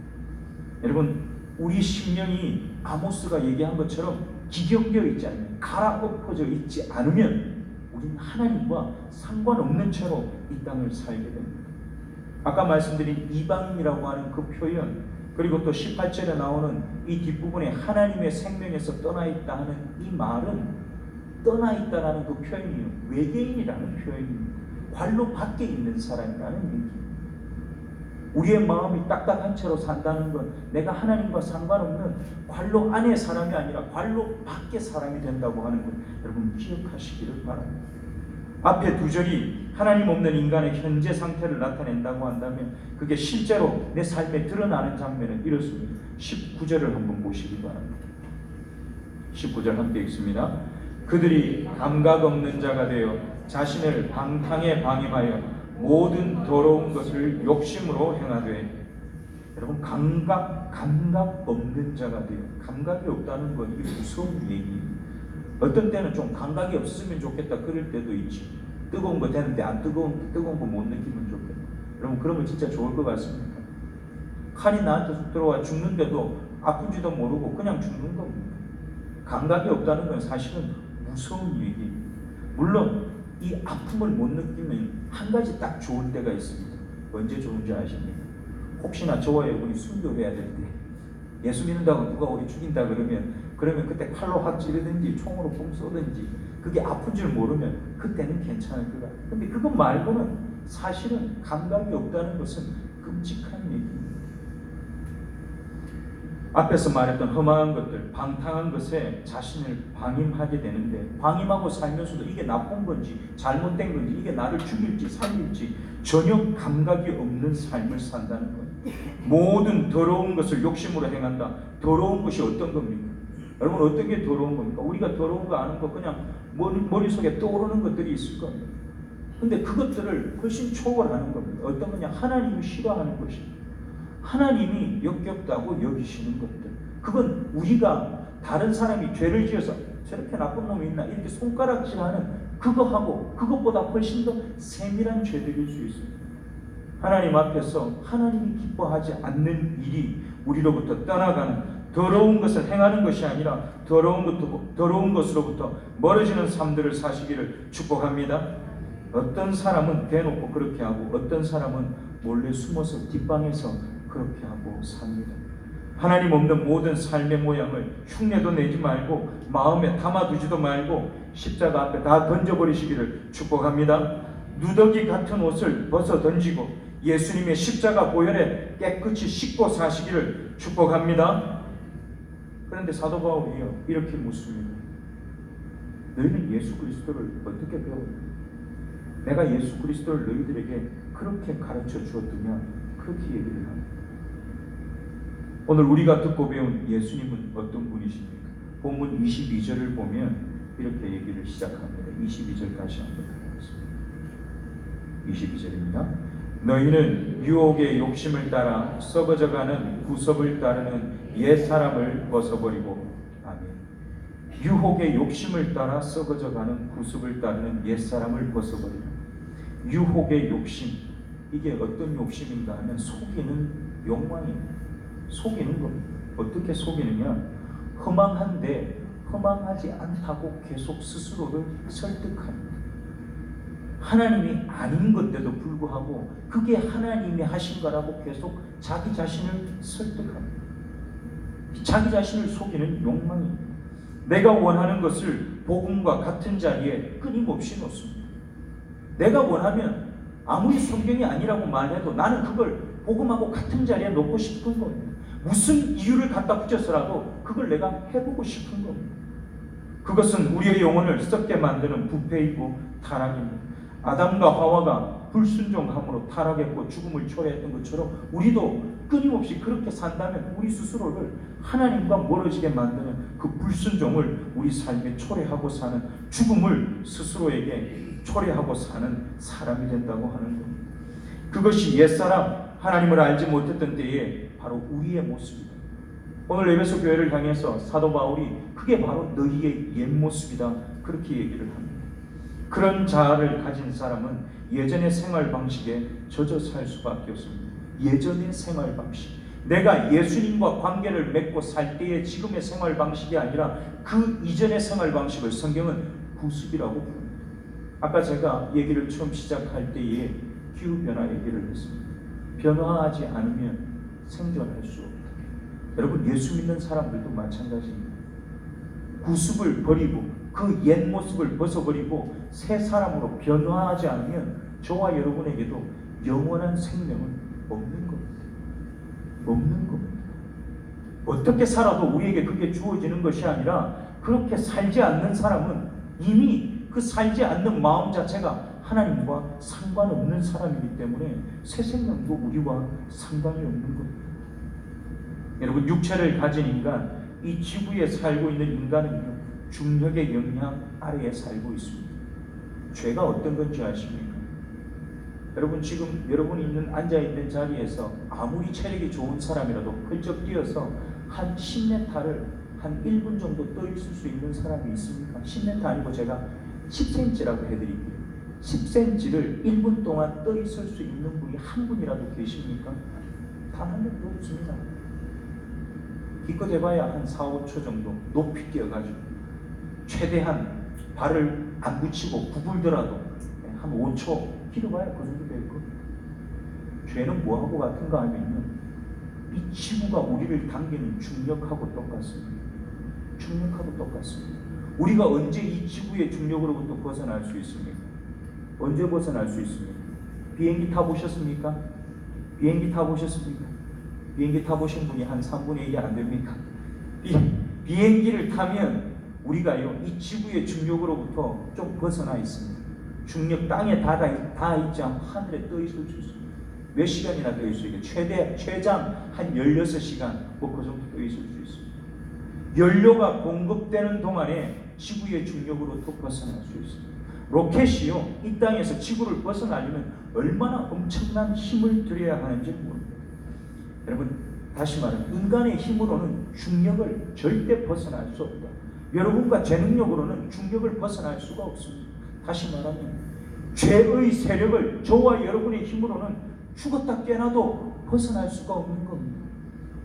여러분, 우리 심령이 아모스가 얘기한 것처럼 기경되어 있지 않으면, 갈아엎어져 있지 않으면 우리는 하나님과 상관없는 채로 이 땅을 살게 됩니다. 아까 말씀드린 이방인이라고 하는 그 표현, 그리고 또 18절에 나오는 이 뒷부분에 하나님의 생명에서 떠나 있다 하는 이 말은, 떠나 있다라는 그 표현이요, 외계인이라는 표현입니다. 관로 밖에 있는 사람이라는 얘기입니다. 우리의 마음이 딱딱한 채로 산다는 건 내가 하나님과 상관없는 관로 안의 사람이 아니라 관로 밖의 사람이 된다고 하는 것, 여러분 기억하시기를 바랍니다. 앞에 두 절이 하나님 없는 인간의 현재 상태를 나타낸다고 한다면 그게 실제로 내 삶에 드러나는 장면은 이렇습니다. 19절을 한번 보시기 바랍니다. 19절 함께 읽습니다. 그들이 감각 없는 자가 되어 자신을 방탕에 방임하여 모든 더러운 것을 욕심으로 행하되. 여러분, 감각 없는 자가 돼요. 감각이 없다는 건 이게 무서운 얘기입니다. 어떤 때는 좀 감각이 없으면 좋겠다 그럴 때도 있지. 뜨거운 거 되는데 안 뜨거운 거 못 느끼면 좋겠다. 여러분, 그러면 진짜 좋을 것 같습니까? 칼이 나한테 쑥 들어와 죽는데도 아픈지도 모르고 그냥 죽는 겁니다. 감각이 없다는 건 사실은 무서운 얘기입니다. 물론 이 아픔을 못 느끼면 한 가지 딱 좋을 때가 있습니다. 언제 좋은지 아십니까? 혹시나 저와 여러분이 순교해야 될 때, 예수 믿는다고 누가 우리 죽인다 그러면 그때 칼로 확 찌르든지 총으로 총 쏘든지 그게 아픈 줄 모르면 그때는 괜찮을 것 같아요. 근데 그것 말고는 사실은 감각이 없다는 것은 끔찍한 얘기입니다. 앞에서 말했던 험한 것들, 방탕한 것에 자신을 방임하게 되는데, 방임하고 살면서도 이게 나쁜 건지 잘못된 건지 이게 나를 죽일지 살릴지 전혀 감각이 없는 삶을 산다는 거예요. 모든 더러운 것을 욕심으로 행한다. 더러운 것이 어떤 겁니까? 여러분, 어떤 게 더러운 겁니까? 우리가 더러운 거 아는 거 그냥 머릿속에 떠오르는 것들이 있을 겁니다. 근데 그것들을 훨씬 초월하는 겁니다. 어떤 거냐? 하나님이 싫어하는 것입니다. 하나님이 역겹다고 여기시는 것들, 그건 우리가 다른 사람이 죄를 지어서 저렇게 나쁜 놈이 있나 이렇게 손가락질하는 그거하고 그것보다 훨씬 더 세밀한 죄들일 수 있습니다. 하나님 앞에서 하나님이 기뻐하지 않는 일이 우리로부터 떠나가는, 더러운 것을 행하는 것이 아니라 더러운 것으로부터 멀어지는 삶들을 사시기를 축복합니다. 어떤 사람은 대놓고 그렇게 하고 어떤 사람은 몰래 숨어서 뒷방에서 그렇게 하고 삽니다. 하나님 없는 모든 삶의 모양을 흉내도 내지 말고 마음에 담아두지도 말고 십자가 앞에 다 던져버리시기를 축복합니다. 누더기 같은 옷을 벗어 던지고 예수님의 십자가 보혈에 깨끗이 씻고 사시기를 축복합니다. 그런데 사도 바울이요 이렇게 묻습니다. 너희는 예수 그리스도를 어떻게 배웠느냐? 내가 예수 그리스도를 너희들에게 그렇게 가르쳐 주었느냐? 그렇게 얘기를 합니다. 오늘 우리가 듣고 배운 예수님은 어떤 분이십니까? 본문 22절을 보면 이렇게 얘기를 시작합니다. 22절 다시 한번 보겠습니다. 22절입니다. 너희는 유혹의 욕심을 따라 썩어져가는 구섭을 따르는 옛사람을 벗어버리고, 아멘. 유혹의 욕심을 따라 썩어져가는 구습을 따르는 옛사람을 벗어버리라. 유혹의 욕심, 이게 어떤 욕심인가 하면 속이는 욕망입니다. 속이는 겁니다. 어떻게 속이느냐? 허망한데 허망하지 않다고 계속 스스로를 설득합니다. 하나님이 아닌 건데도 불구하고 그게 하나님이 하신 거라고 계속 자기 자신을 설득합니다. 자기 자신을 속이는 욕망입니다. 내가 원하는 것을 복음과 같은 자리에 끊임없이 놓습니다. 내가 원하면 아무리 성경이 아니라고 말해도 나는 그걸 복음하고 같은 자리에 놓고 싶은 겁니다. 무슨 이유를 갖다 붙여서라도 그걸 내가 해보고 싶은 겁니다. 그것은 우리의 영혼을 썩게 만드는 부패이고 타락입니다. 아담과 하와가 불순종함으로 타락했고 죽음을 초래했던 것처럼 우리도 끊임없이 그렇게 산다면 우리 스스로를 하나님과 멀어지게 만드는 그 불순종을 우리 삶에 초래하고 사는, 죽음을 스스로에게 초래하고 사는 사람이 된다고 하는 겁니다. 그것이 옛사람, 하나님을 알지 못했던 때에 바로 우리의 모습이다. 오늘 에베소 교회를 향해서 사도 바울이 그게 바로 너희의 옛 모습이다, 그렇게 얘기를 합니다. 그런 자아를 가진 사람은 예전의 생활 방식에 젖어 살 수밖에 없습니다. 예전의 생활 방식, 내가 예수님과 관계를 맺고 살 때의 지금의 생활 방식이 아니라 그 이전의 생활 방식을 성경은 구습이라고 부릅니다. 아까 제가 얘기를 처음 시작할 때에 기후변화 얘기를 했습니다. 변화하지 않으면 생존할 수 없다. 여러분, 예수 믿는 사람들도 마찬가지입니다. 구습을 버리고 그 옛 모습을 벗어버리고 새 사람으로 변화하지 않으면 저와 여러분에게도 영원한 생명은 없는 겁니다. 없는 겁니다. 어떻게 살아도 우리에게 그게 주어지는 것이 아니라 그렇게 살지 않는 사람은 이미 그 살지 않는 마음 자체가 하나님과 상관없는 사람이기 때문에 새 생명도 우리와 상관이 없는 겁니다. 여러분, 육체를 가진 인간, 이 지구에 살고 있는 인간은 중력의 영향 아래에 살고 있습니다. 죄가 어떤 건지 아십니까? 여러분, 지금 여러분이 앉아있는 자리에서 아무리 체력이 좋은 사람이라도 펄쩍 뛰어서 한 10m를 한 1분 정도 떠 있을 수 있는 사람이 있습니까? 10m 아니고 제가 10cm라고 해드릴게요. 10cm를 1분 동안 떠 있을 수 있는 분이 한 분이라도 계십니까? 단 한 명도 없습니다. 기껏 해봐야 한 4, 5초 정도 높이 뛰어가지고 최대한 발을 안 붙이고 구불더라도 한 5초 길어봐야 그 정도 될 거예요. 죄는 뭐하고 같은가 하면요, 이 지구가 우리를 당기는 중력하고 똑같습니다. 중력하고 똑같습니다. 우리가 언제 이 지구의 중력으로부터 벗어날 수 있습니까? 언제 벗어날 수 있습니까? 비행기 타보셨습니까? 비행기 타보셨습니까? 비행기 타보신 분이 한 3분의 1이 안 됩니까? 비행기를 타면 우리가요, 이 지구의 중력으로부터 좀 벗어나 있습니다. 중력 땅에 닿아 있지 않고 하늘에 떠 있을 수 있습니다. 몇 시간이나 떠 있을 수 있어요. 최장 한 16시간 뭐 그 정도 떠 있을 수 있습니다. 연료가 공급되는 동안에 지구의 중력으로부터 벗어날 수 있습니다. 로켓이요, 이 땅에서 지구를 벗어나려면 얼마나 엄청난 힘을 들여야 하는지 모릅니다. 여러분, 다시 말하면 인간의 힘으로는 중력을 절대 벗어날 수 없다. 여러분과 제 능력으로는 중력을 벗어날 수가 없습니다. 다시 말하면 죄의 세력을 저와 여러분의 힘으로는 죽었다 깨나도 벗어날 수가 없는 겁니다.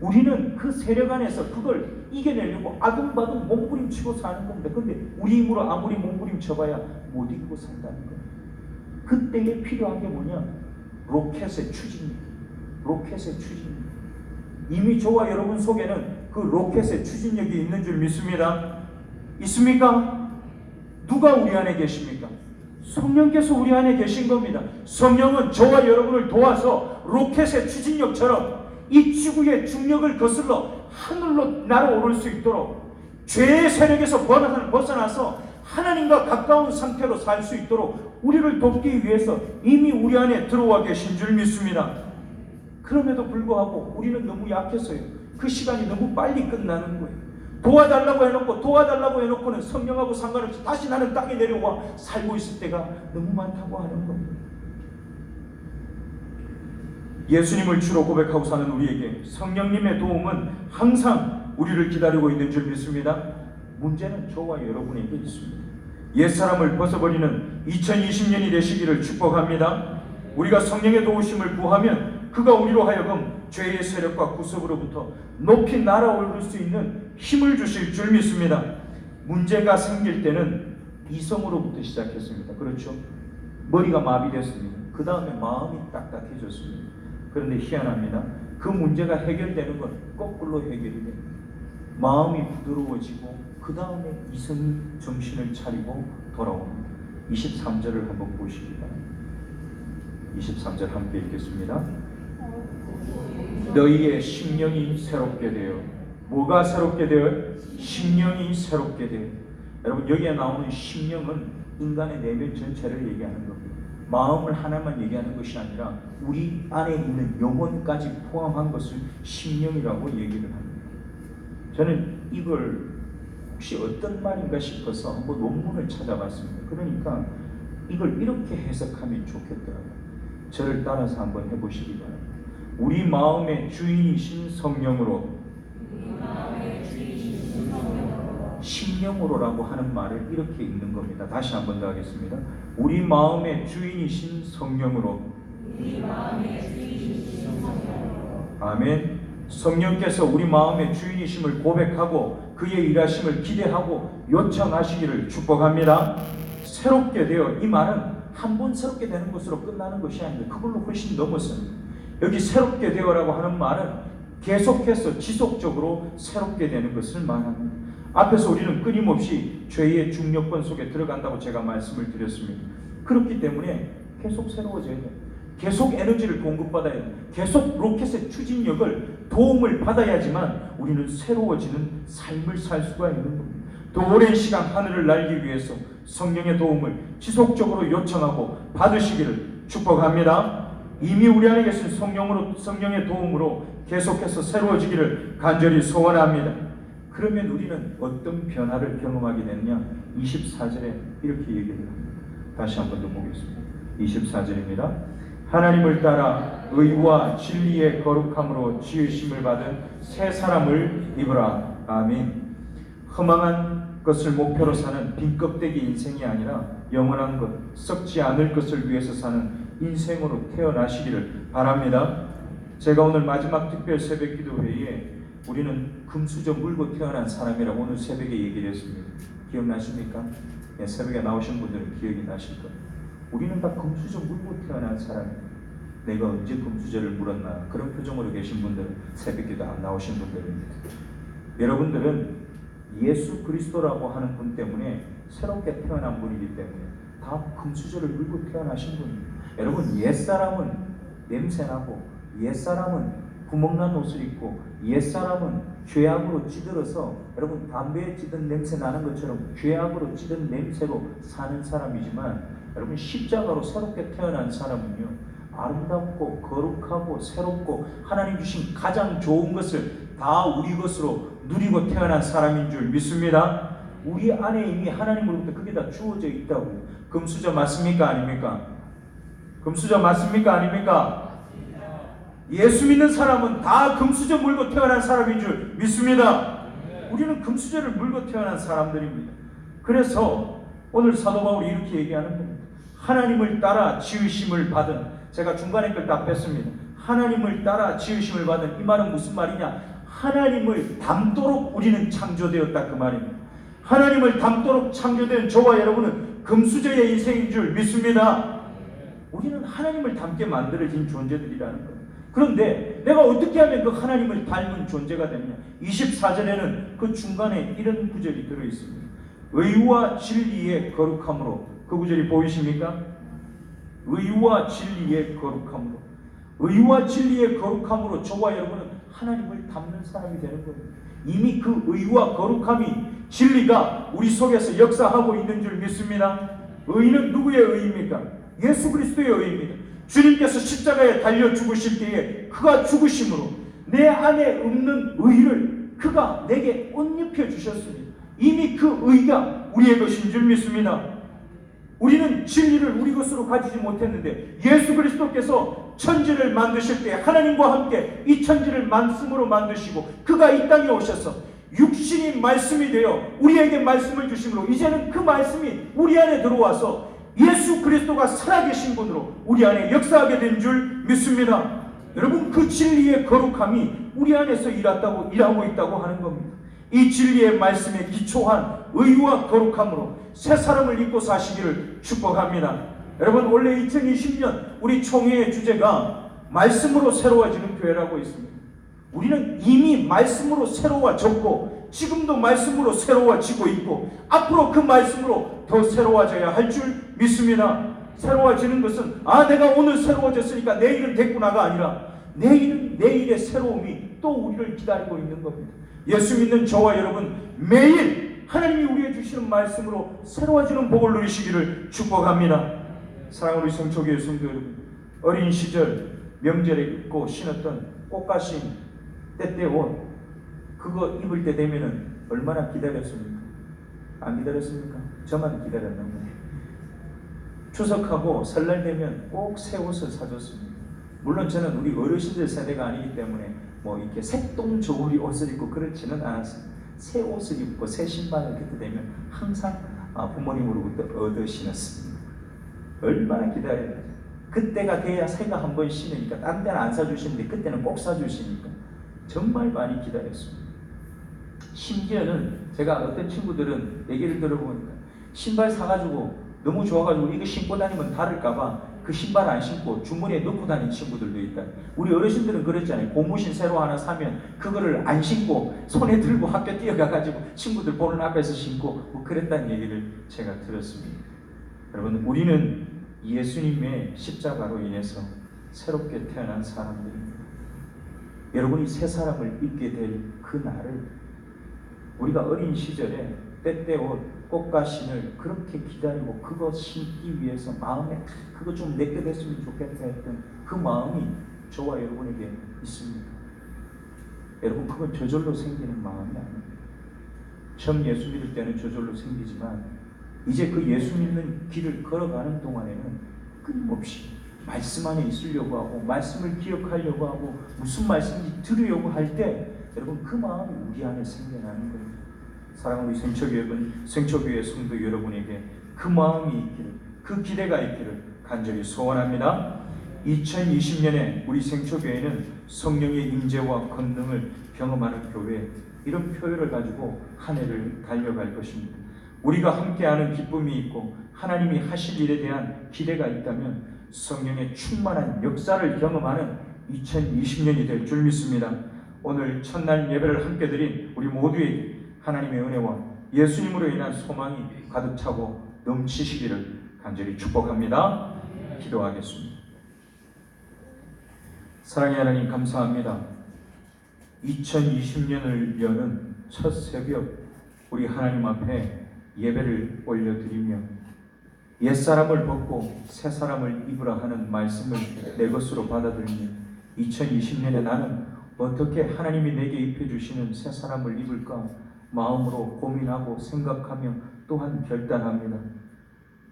우리는 그 세력 안에서 그걸 이겨내려고 아둥바둥 몸부림치고 사는 겁니다. 그런데 우리 힘으로 아무리 몸부림쳐봐야 못 이기고 산다는 거예요. 그때에 필요한 게 뭐냐? 로켓의 추진력. 로켓의 추진력. 이미 저와 여러분 속에는 그 로켓의 추진력이 있는 줄 믿습니다. 있습니까? 누가 우리 안에 계십니까? 성령께서 우리 안에 계신 겁니다. 성령은 저와 여러분을 도와서 로켓의 추진력처럼 이 지구의 중력을 거슬러 하늘로 날아오를 수 있도록 죄의 세력에서 벗어나서 하나님과 가까운 상태로 살 수 있도록 우리를 돕기 위해서 이미 우리 안에 들어와 계신 줄 믿습니다. 그럼에도 불구하고 우리는 너무 약해서요. 그 시간이 너무 빨리 끝나는 거예요. 도와달라고 해놓고는 성령하고 상관없이 다시 나는 땅에 내려와 살고 있을 때가 너무 많다고 하는 겁니다. 예수님을 주로 고백하고 사는 우리에게 성령님의 도움은 항상 우리를 기다리고 있는 줄 믿습니다. 문제는 저와 여러분에게 있습니다. 옛사람을 벗어버리는 2020년이 되시기를 축복합니다. 우리가 성령의 도우심을 구하면 그가 우리로 하여금 죄의 세력과 구습으로부터 높이 날아오를 수 있는 힘을 주실 줄 믿습니다. 문제가 생길 때는 이성으로부터 시작했습니다. 그렇죠? 머리가 마비됐습니다. 그 다음에 마음이 딱딱해졌습니다. 그런데 희한합니다. 그 문제가 해결되는 건 거꾸로 해결이 됩니다. 마음이 부드러워지고 그 다음에 이성이 정신을 차리고 돌아옵니다. 23절을 한번 보시기 바랍니다. 23절 함께 읽겠습니다. 너희의 심령이 새롭게 되어. 뭐가 새롭게 되어? 심령이 새롭게 되어. 여러분 여기에 나오는 심령은 인간의 내면 전체를 얘기하는 겁니다. 마음을 하나만 얘기하는 것이 아니라 우리 안에 있는 영혼까지 포함한 것을 심령이라고 얘기를 합니다. 저는 이걸 혹시 어떤 말인가 싶어서 한번 논문을 찾아봤습니다. 그러니까 이걸 이렇게 해석하면 좋겠더라고요. 저를 따라서 한번 해보시기 바랍니다. 우리 마음의 주인이신 성령으로, 심령으로라고 하는 말을 이렇게 읽는 겁니다. 다시 한번 더 하겠습니다. 우리 마음의 주인이신 성령으로. 아멘. 성령께서 우리 마음의 주인이심을 고백하고 그의 일하심을 기대하고 요청하시기를 축복합니다. 새롭게 되어. 이 말은 한 번 새롭게 되는 것으로 끝나는 것이 아닙니다. 그걸로 훨씬 넘었습니다. 여기 새롭게 되어라고 하는 말은 계속해서 지속적으로 새롭게 되는 것을 말합니다. 앞에서 우리는 끊임없이 죄의 중력권 속에 들어간다고 제가 말씀을 드렸습니다. 그렇기 때문에 계속 새로워져야 돼요. 계속 에너지를 공급받아야 돼요. 계속 로켓의 추진력을 도움을 받아야지만 우리는 새로워지는 삶을 살 수가 있는 겁니다. 더 오랜 시간 하늘을 날기 위해서 성령의 도움을 지속적으로 요청하고 받으시기를 축복합니다. 이미 우리 안에 계신 성령의 도움으로 계속해서 새로워지기를 간절히 소원합니다. 그러면 우리는 어떤 변화를 경험하게 되느냐? 24절에 이렇게 얘기를 합니다. 다시 한번 더 보겠습니다. 24절입니다. 하나님을 따라 의와 진리의 거룩함으로 지으심을 받은 새 사람을 입으라. 아멘. 허망한 것을 목표로 사는 빈껍데기 인생이 아니라 영원한 것, 썩지 않을 것을 위해서 사는 인생으로 태어나시기를 바랍니다. 제가 오늘 마지막 특별 새벽 기도 회의에 우리는 금수저 물고 태어난 사람이라고 오늘 새벽에 얘기를 했습니다. 기억나십니까? 네, 새벽에 나오신 분들은 기억이 나실 거예요. 우리는 다 금수저 물고 태어난 사람이에요. 내가 언제 금수저를 물었나? 그런 표정으로 계신 분들은 새벽 기도 안 나오신 분들입니다. 여러분들은 예수 그리스도라고 하는 분 때문에 새롭게 태어난 분이기 때문에 다 금수저를 물고 태어나신 분입니다. 여러분 옛사람은 냄새나고 옛사람은 구멍난 옷을 입고 옛사람은 죄악으로 찌들어서 여러분 담배에 찌든 냄새 나는 것처럼 죄악으로 찌든 냄새로 사는 사람이지만 여러분 십자가로 새롭게 태어난 사람은요 아름답고 거룩하고 새롭고 하나님 주신 가장 좋은 것을 다 우리 것으로 누리고 태어난 사람인 줄 믿습니다. 우리 안에 이미 하나님으로부터 그게 다 주어져 있다고요. 금수저 맞습니까? 아닙니까? 금수저 맞습니까? 아닙니까? 예수 믿는 사람은 다 금수저 물고 태어난 사람인 줄 믿습니다. 우리는 금수저를 물고 태어난 사람들입니다. 그래서 오늘 사도 바울이 이렇게 얘기하는 겁니다. 하나님을 따라 지으심을 받은, 제가 중간에 걸 다 뺐습니다. 하나님을 따라 지으심을 받은, 이 말은 무슨 말이냐? 하나님을 닮도록 우리는 창조되었다, 그 말입니다. 하나님을 닮도록 창조된 저와 여러분은 금수저의 인생인 줄 믿습니다. 우리는 하나님을 닮게 만들어진 존재들이라는 거예요. 그런데 내가 어떻게 하면 그 하나님을 닮은 존재가 되느냐? 24절에는 그 중간에 이런 구절이 들어있습니다. 의와 진리의 거룩함으로. 그 구절이 보이십니까? 의와 진리의 거룩함으로. 의와 진리의 거룩함으로 저와 여러분은 하나님을 닮는 사람이 되는 겁니다. 이미 그 의와 거룩함이, 진리가 우리 속에서 역사하고 있는 줄 믿습니다. 의는 누구의 의입니까? 예수 그리스도의 의입니다. 주님께서 십자가에 달려 죽으실 때에 그가 죽으심으로 내 안에 없는 의를 그가 내게 옷 입혀 주셨습니다. 이미 그 의가 우리의 것인 줄 믿습니다. 우리는 진리를 우리 것으로 가지지 못했는데 예수 그리스도께서 천지를 만드실 때 하나님과 함께 이 천지를 말씀으로 만드시고 그가 이 땅에 오셔서 육신이 말씀이 되어 우리에게 말씀을 주심으로 이제는 그 말씀이 우리 안에 들어와서 예수 그리스도가 살아계신 분으로 우리 안에 역사하게 된 줄 믿습니다. 여러분, 그 진리의 거룩함이 우리 안에서 일하고 있다고 하는 겁니다. 이 진리의 말씀에 기초한 의와 거룩함으로 새 사람을 입고 사시기를 축복합니다. 여러분, 원래 2020년 우리 총회의 주제가 말씀으로 새로워지는 교회라고 있습니다. 우리는 이미 말씀으로 새로워졌고 지금도 말씀으로 새로워지고 있고 앞으로 그 말씀으로 더 새로워져야 할 줄 믿습니다. 새로워지는 것은 내가 오늘 새로워졌으니까 내일은 됐구나가 아니라 내일은 내일의 새로움이 또 우리를 기다리고 있는 겁니다. 예수 믿는 저와 여러분, 매일 하나님이 우리에게 주시는 말씀으로 새로워지는 복을 누리시기를 축복합니다. 사랑하는 우리 성초교회 성도 여러분, 어린 시절 명절에 입고 신었던 꽃가신 때때 옷, 그거 입을 때 되면은 얼마나 기다렸습니까? 안 기다렸습니까? 저만 기다렸나 보네. 추석하고 설날 되면 꼭 새 옷을 사줬습니다. 물론 저는 우리 어르신들 세대가 아니기 때문에 뭐 이렇게 색동 저고리 옷을 입고 그렇지는 않았습니다. 새 옷을 입고 새 신발을 그때 되면 항상 부모님으로부터 얻어 신었습니다. 얼마나 기다려요. 그때가 돼야 새가 한 번 신으니까 딴 데는 안 사주시는데 그때는 꼭 사주시니까 정말 많이 기다렸습니다. 심지어는 제가 어떤 친구들은 얘기를 들어보니까 신발 사가지고 너무 좋아가지고 이거 신고 다니면 다를까봐 그 신발 안 신고 주머니에 넣고 다니는 친구들도 있다. 우리 어르신들은 그랬잖아요. 고무신 새로 하나 사면 그거를 안 신고 손에 들고 학교 뛰어가가지고 친구들 보는 앞에서 신고 뭐 그랬다는 얘기를 제가 들었습니다. 여러분, 우리는 예수님의 십자가로 인해서 새롭게 태어난 사람들입니다. 여러분이 새 사람을 입게 될 그 날을 우리가 어린 시절에 때때옷 꽃가신을 그렇게 기다리고 그거 신기 위해서 마음에 그거 좀 내게 됐으면 좋겠다 했던 그 마음이 저와 여러분에게 있습니다. 여러분, 그건 저절로 생기는 마음이 아닙니다. 처음 예수 믿을 때는 저절로 생기지만 이제 그 예수 믿는 길을 걸어가는 동안에는 끊임없이 말씀 안에 있으려고 하고 말씀을 기억하려고 하고 무슨 말씀인지 들으려고 할 때 여러분 그 마음이 우리 안에 생겨나는 겁니다. 사랑하는 우리 생초교회 성도 여러분에게 그 마음이 있기를, 그 기대가 있기를 간절히 소원합니다. 2020년에 우리 생초교회는 성령의 임재와 권능을 경험하는 교회, 이런 표현을 가지고 한 해를 달려갈 것입니다. 우리가 함께하는 기쁨이 있고 하나님이 하실 일에 대한 기대가 있다면 성령의 충만한 역사를 경험하는 2020년이 될 줄 믿습니다. 오늘 첫날 예배를 함께 드린 우리 모두에게 하나님의 은혜와 예수님으로 인한 소망이 가득 차고 넘치시기를 간절히 축복합니다. 기도하겠습니다. 사랑의 하나님, 감사합니다. 2020년을 여는 첫 새벽 우리 하나님 앞에 예배를 올려드리며 옛사람을 벗고 새사람을 입으라 하는 말씀을 내 것으로 받아들이며 2020년에 나는 어떻게 하나님이 내게 입혀주시는 새사람을 입을까 마음으로 고민하고 생각하며 또한 결단합니다.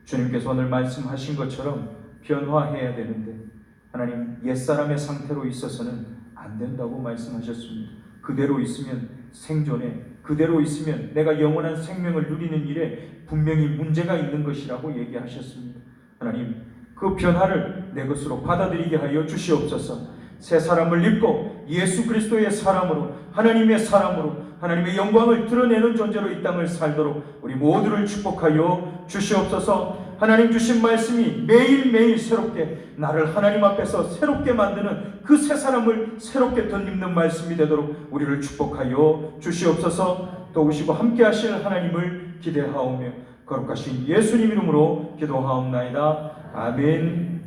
주님께서 오늘 말씀하신 것처럼 변화해야 되는데 하나님, 옛사람의 상태로 있어서는 안 된다고 말씀하셨습니다. 그대로 있으면 생존에 그대로 있으면 내가 영원한 생명을 누리는 일에 분명히 문제가 있는 것이라고 얘기하셨습니다. 하나님, 그 변화를 내 것으로 받아들이게 하여 주시옵소서. 새 사람을 입고 예수 그리스도의 사람으로, 하나님의 사람으로 하나님의 영광을 드러내는 존재로 이 땅을 살도록 우리 모두를 축복하여 주시옵소서. 하나님 주신 말씀이 매일매일 새롭게 나를 하나님 앞에서 새롭게 만드는 그 새 사람을 새롭게 덧입는 말씀이 되도록 우리를 축복하여 주시옵소서. 도우시고 함께 하실 하나님을 기대하오며 거룩하신 예수님 이름으로 기도하옵나이다. 아멘.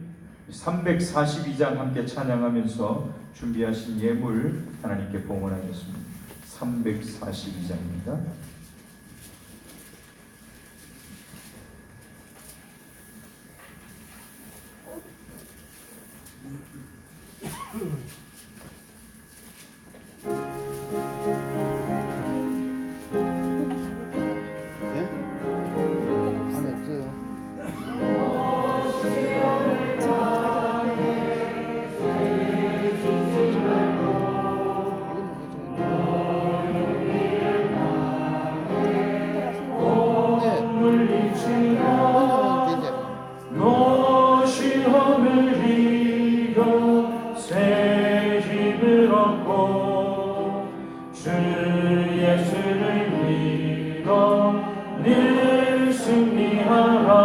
342장 함께 찬양하면서 준비하신 예물 하나님께 봉헌하겠습니다. 342장입니다. 안에 없어요. 너 시험을 이겨 새 힘을 얻고 주 예수를 믿어 늘 승리하라.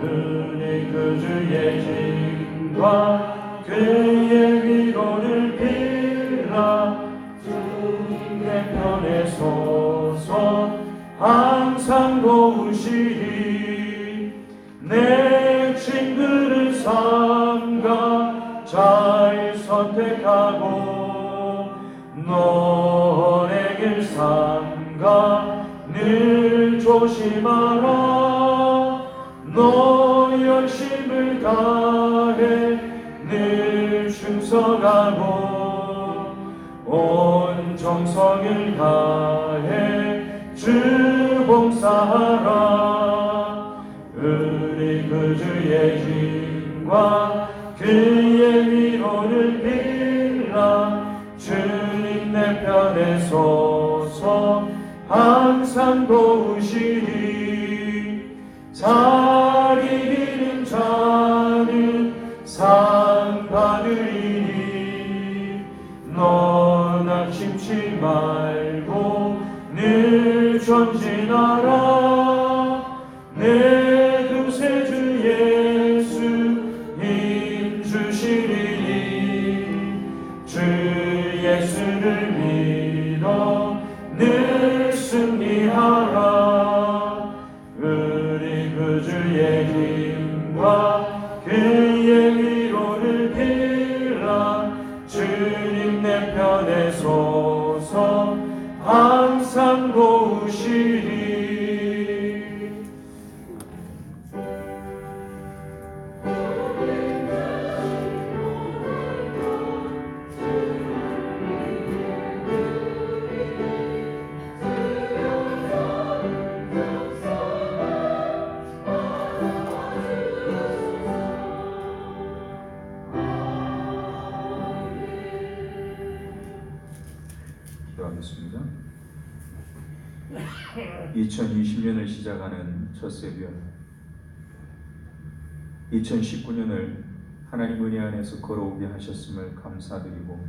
은혜 그 주의 힘과 그의 위로를 빌라. 주님 내 편에 서서 항상 도우시리. 내 친구를 삼가 잘 선택하고 너의 길 삼가 늘 조심하라. 너 열심을 다해 늘 충성하고 온 정성을 다해 주 봉사하라. 우리 그 주의 힘과 그의 위로를 빌라. 주님 내 편에 서서 항상 도우시리. 잘 이기는 자는 상 받으리니 너 낙심치 말고 늘 전진하라. 내 구세주 예수 힘 주시리니 주 예수를 믿어 늘 승리하라. 우리 그 주의 힘과 그의 위로를 빌라. 주님 내 편에 서서 항상 도우시리. 기도하겠습니다. 2020년을 시작하는 첫 새벽, 2019년을 하나님 은혜 안에서 걸어오게 하셨음을 감사드리고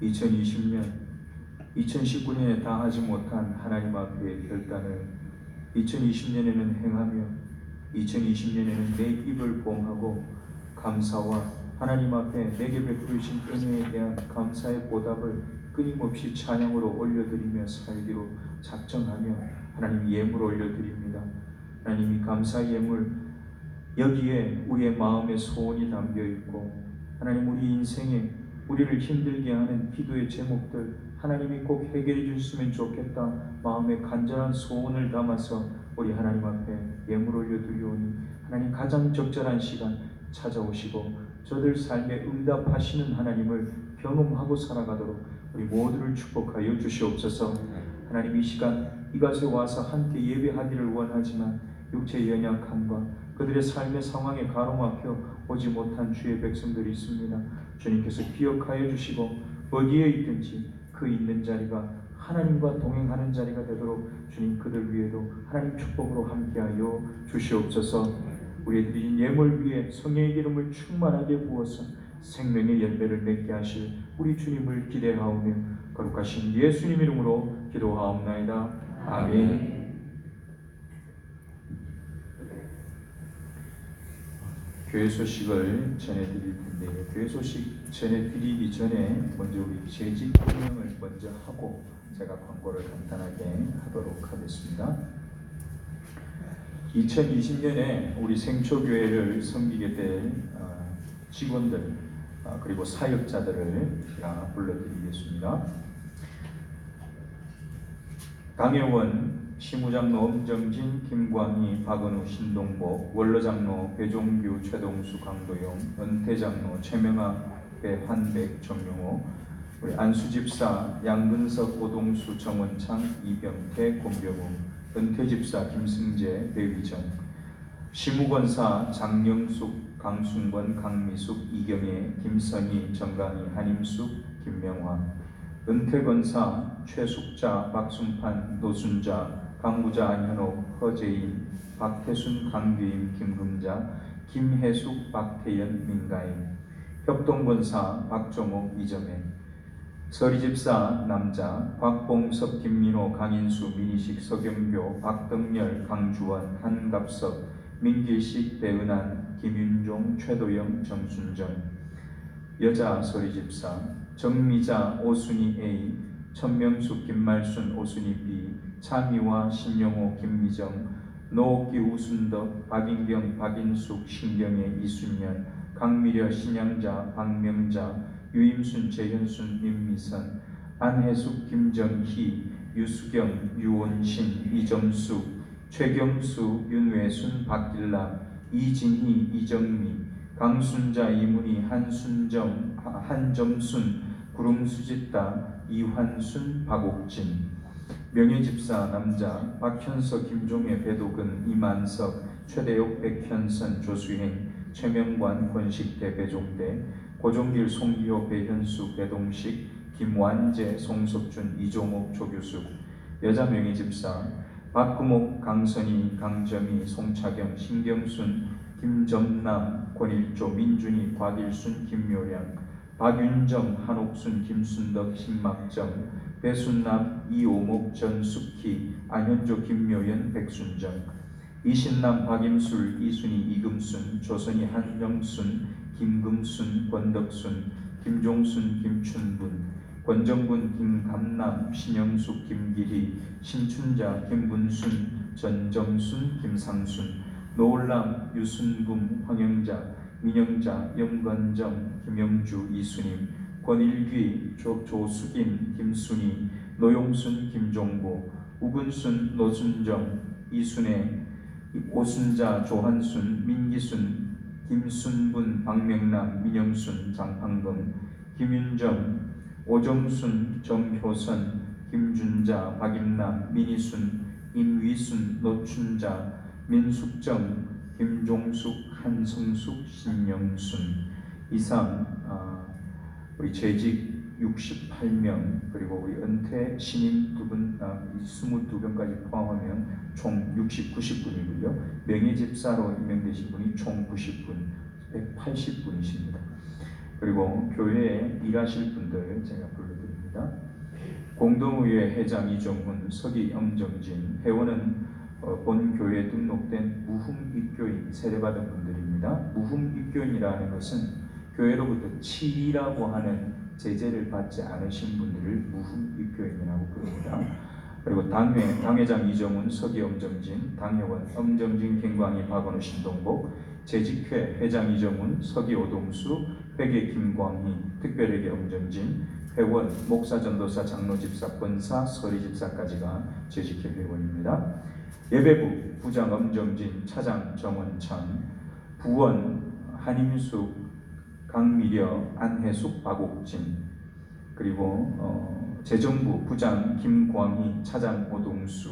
2019년에 다 하지 못한 하나님 앞에 결단을 2020년에는 행하며 2020년에는 내 입을 봉하고 감사와 하나님 앞에 내게 베푸신 은혜에 대한 감사의 보답을 끊임없이 찬양으로 올려드리며 살기로 작정하며 하나님 예물 올려드립니다. 하나님이 감사의 예물, 여기에 우리의 마음의 소원이 담겨있고 하나님 우리 인생에 우리를 힘들게 하는 기도의 제목들 하나님이 꼭 해결해 주셨으면 좋겠다 마음의 간절한 소원을 담아서 우리 하나님 앞에 예물 올려드리오니 하나님 가장 적절한 시간 찾아오시고 저들 삶에 응답하시는 하나님을 경험하고 살아가도록 우리 모두를 축복하여 주시옵소서. 하나님 이 시간 이곳에 와서 함께 예배하기를 원하지만 육체의 연약함과 그들의 삶의 상황에 가로막혀 오지 못한 주의 백성들이 있습니다. 주님께서 기억하여 주시고 어디에 있든지 그 있는 자리가 하나님과 동행하는 자리가 되도록 주님 그들 위에도 하나님 축복으로 함께하여 주시옵소서. 우리들이 예물 위에 성령의 기름을 충만하게 부어서 생명의 열매를 맺게 하실 우리 주님을 기대하오며 거룩하신 예수님 이름으로 기도하옵나이다. 아멘. 교회 소식을 전해드릴 텐데요. 교회 소식 전해드리기 전에 먼저 우리 재직 설명을 먼저 하고 제가 광고를 간단하게 하도록 하겠습니다. 2020년에 우리 생초교회를 섬기게 될 직원들 그리고 사역자들을 제가 불러드리겠습니다. 강혜원, 시무장로 엄정진, 김광희, 박은우, 신동복, 원로장로 배종규, 최동수, 강도영, 은퇴장로 최명아, 배환백, 정용호, 우리 안수집사 양근석, 오동수, 정원창, 이병태, 권병우, 은퇴집사 김승재, 배위정, 시무권사 장영숙, 강순권, 강미숙, 이경애, 김선희, 정강희, 한임숙, 김명화, 은퇴권사 최숙자, 박순판, 노순자, 강무자, 안현옥, 허재인, 박태순, 강규임, 김금자, 김혜숙, 박태연, 민가인, 협동권사 박정옥, 이정혜, 서리집사 남자 곽봉섭, 김민호, 강인수, 민희식, 서경교, 박덕렬, 강주원, 한갑석, 민길식, 배은한, 김윤종, 최도영, 정순정, 여자 서리집사 정미자, 오순희 A, 천명숙, 김말순, 오순희 B, 차미화, 신영호, 김미정, 노옥기, 우순덕, 박인경, 박인숙, 신경애, 이순연, 강미려, 신양자, 박명자, 유임순, 재현순, 민미선, 안혜숙, 김정희, 유수경, 유원신, 이정숙, 최경수, 윤외순, 박길라, 이진희, 이정미, 강순자, 이문희, 한순정, 한점순, 구름수짓다, 이환순, 박옥진, 명예집사 남자 박현석, 김종혜, 배도근, 이만석, 최대옥, 백현선, 조수행, 최명관, 권식대, 배종대, 고종길, 송기호, 배현수, 배동식, 김완재, 송석준, 이종옥, 조규숙, 여자 명예집사 박구목, 강선희, 강점희, 송차경, 신경순, 김점남, 권일조, 민준희, 곽일순, 김묘량, 박윤정, 한옥순, 김순덕, 신막정, 배순남, 이오목, 전숙희, 안현조, 김묘연, 백순정, 이신남, 박임술, 이순희, 이금순, 조선희, 한영순, 김금순, 권덕순, 김종순, 김춘분, 권정분, 김감남, 신영숙, 김기희, 신춘자, 김분순, 전정순, 김상순, 노을남, 유순금, 황영자, 민영자, 영건정, 김영주, 이순임, 권일귀, 조수긴, 김순희, 노용순, 김종구, 우근순, 노순정, 이순애, 오순자, 조한순, 민기순, 김순분, 박명남, 민영순, 장판금, 김윤정, 오정순, 정효선, 김준자, 박임남, 민희순, 임위순, 노춘자, 민숙정, 김종숙, 한성숙, 신영순, 이상 우리 재직 68명 그리고 우리 은퇴 신임 22명까지 포함하면 총 90분이고요. 명예집사로 임명되신 분이 총 90분, 180분이십니다. 그리고 교회에 일하실 분들 제가 불러드립니다. 공동의회 회장 이정훈, 서기 엄정진, 회원은 본 교회에 등록된 무흠입교인 세례받은 분들입니다. 무흠입교인이라는 것은 교회로부터 칠이라고 하는 제재를 받지 않으신 분들을 무흠입교인이라고 부릅니다. 그리고 당회장 이정훈, 서기 엄정진, 당회원 엄정진, 김광희, 박원우, 신동복, 재직회 회장 이정훈, 서기 오동수, 회계 김광희, 특별회계 엄정진, 회원 목사, 전도사, 장로집사, 권사, 서리집사까지가 재직회 회원입니다. 예배부 부장 엄정진, 차장 정원창, 부원 한임숙, 강미려, 안혜숙, 박옥진, 그리고 재정부 부장 김광희, 차장 오동수,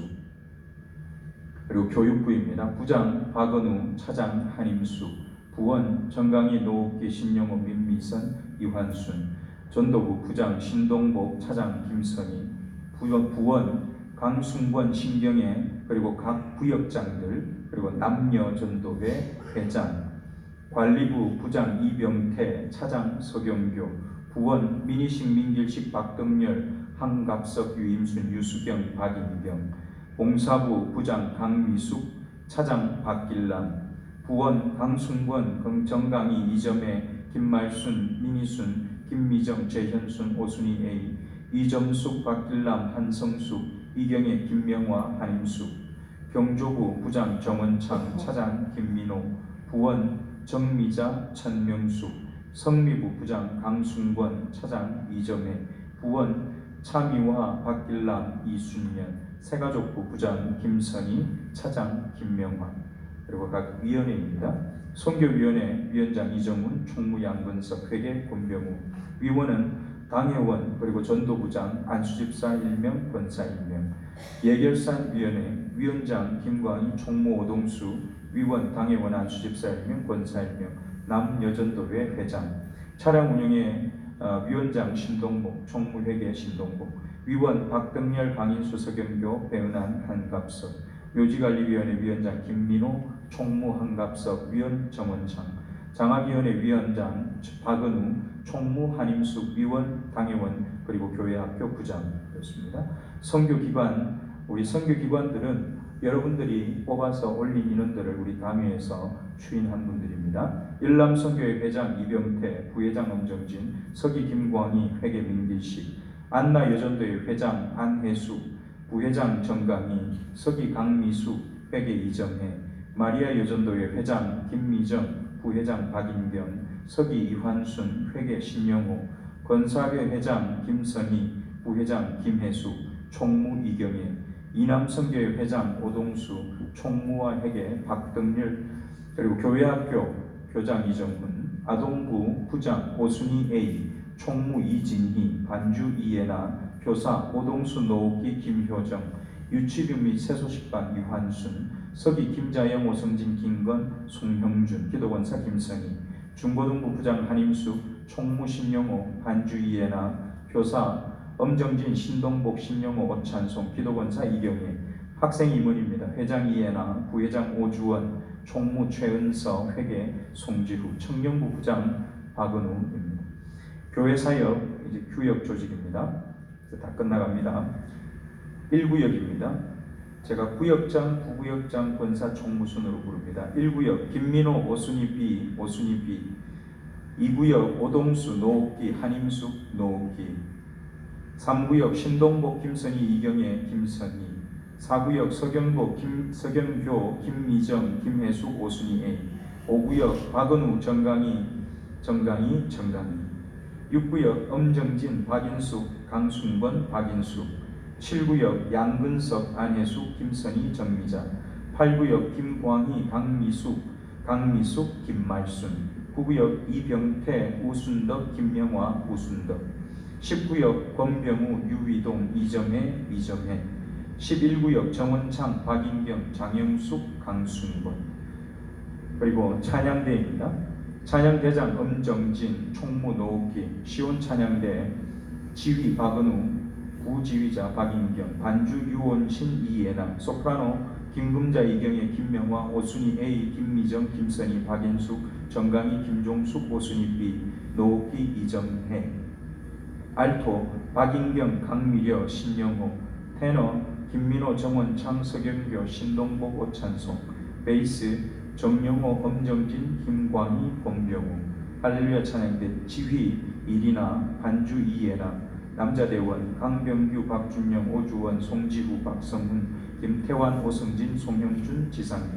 그리고 교육부입니다. 부장 박은우, 차장 한임숙, 부원 정강희, 노옥기, 신영호, 민미선, 이환순, 전도부 부장 신동복, 차장 김선희, 부원, 강승권 신경회 그리고 각 부역장들 그리고 남녀전도회 회장, 관리부 부장 이병태, 차장 서경교, 부원 민희식 민길식 박덕열, 한갑석 유임순 유수경 박인경, 봉사부 부장 강미숙, 차장 박길란, 부원 강순권 정강희 이점혜 김말순 민희순 김미정 재현순 오순희 A, 이점숙 박길남 한성숙 이경혜 김명화 한임숙, 경조부 부장 정원창 차장 김민호, 부원 정미자 천명숙, 성미부 부장 강순권 차장 이점혜, 부원 차미화 박길남 이순년, 새가족부 부장 김선희 차장 김명화. 그리고 각 위원회입니다. 선교위원회 위원장 이정훈, 총무 양근석, 회계 권병우, 위원은 당회원 그리고 전도부장 안수집사 1명, 권사 1명, 예결산위원회 위원장 김광희, 총무 오동수, 위원 당회원 안수집사 1명, 권사 1명, 남여전도회 회장, 차량 운영회 위원장 신동복, 총무회계 신동복, 위원 박덕열, 강인수, 서경교, 배은한, 한갑석, 묘지관리위원회 위원장 김민호, 총무 한갑석, 위원 정원창, 장학위원회 위원장 박은우, 총무 한임숙, 위원 당회원 그리고 교회학교 부장이었습니다. 선교기관, 우리 선교기관들은 여러분들이 뽑아서 올린 인원들을 우리 당회에서 추인한 분들입니다. 일남선교회 회장 이병태, 부회장 엄정진, 서기 김광희, 회계 민길식, 안나여전도회 회장 안혜숙, 부회장 정강희, 서기 강미숙, 회계 이정혜, 마리아 여전도회 회장 김미정, 부회장 박인경, 서기 이환순, 회계 신영호, 권사회 회장 김선희, 부회장 김혜숙, 총무 이경혜, 이남선교회 회장 오동수, 총무와 회계 박덕열, 그리고 교회학교 교장 이정훈, 아동부 부장 오순희 A, 총무 이진희, 반주 이예나, 교사 오동수 노옥기 김효정, 유치부 및 세소식반 이환순, 서기 김자영 오성진 김건 송형준, 기도권사 김선희, 중고등부 부장 한임숙, 총무 신영호, 반주 이예나, 교사 엄정진 신동복 신영호 오찬송, 기도권사 이경혜, 학생 임원입니다. 회장 이예나, 부회장 오주원, 총무 최은서, 회계 송지후, 청년부 부장 박은우입니다. 교회 사역 이제 규역 조직입니다. 다 끝나갑니다. 1구역입니다. 제가 구역장, 부구역장, 권사 총무 순으로 부릅니다. 1구역 김민호, 오순희 B, 오순희 B. 2구역 오동수, 노옥기, 한임숙, 노옥기. 3구역 신동복, 김선희, 이경혜, 김선희. 4구역 서경복, 서경교, 김미정, 김혜숙, 오순희 A. 5구역 박은우, 정강희, 6구역 엄정진, 박인숙, 강순권, 박인숙. 7구역 양근석, 안혜숙, 김선희, 정미자. 8구역 김광희, 강미숙, 김말순. 9구역 이병태, 우순덕, 김명화, 우순덕. 10구역 권병우, 유위동, 이점혜. 11구역 정원창, 박인경, 장영숙, 강순권. 그리고 찬양대입니다. 찬양대장 엄정진, 총무 노옥기, 시온찬양대 지휘 박은우, 부지휘자 박인경, 반주 유원신 이예남, 소프라노 김금자 이경혜 김명화, 오순희 A, 김미정, 김선희, 박인숙, 정강희, 김종숙, 오순희 B, 노옥기 이정혜. 알토 박인경, 강미려, 신영호. 테너 김민호, 정원창, 서경교, 신동복, 오찬송. 베이스 정영호, 엄정진, 김광희, 권병우. 할렐루야 찬양대 지휘 이리나, 반주 이예나. 남자대원 강병규, 박준영, 오주원, 송지후, 박성훈, 김태환, 오성진, 송형준, 지상민.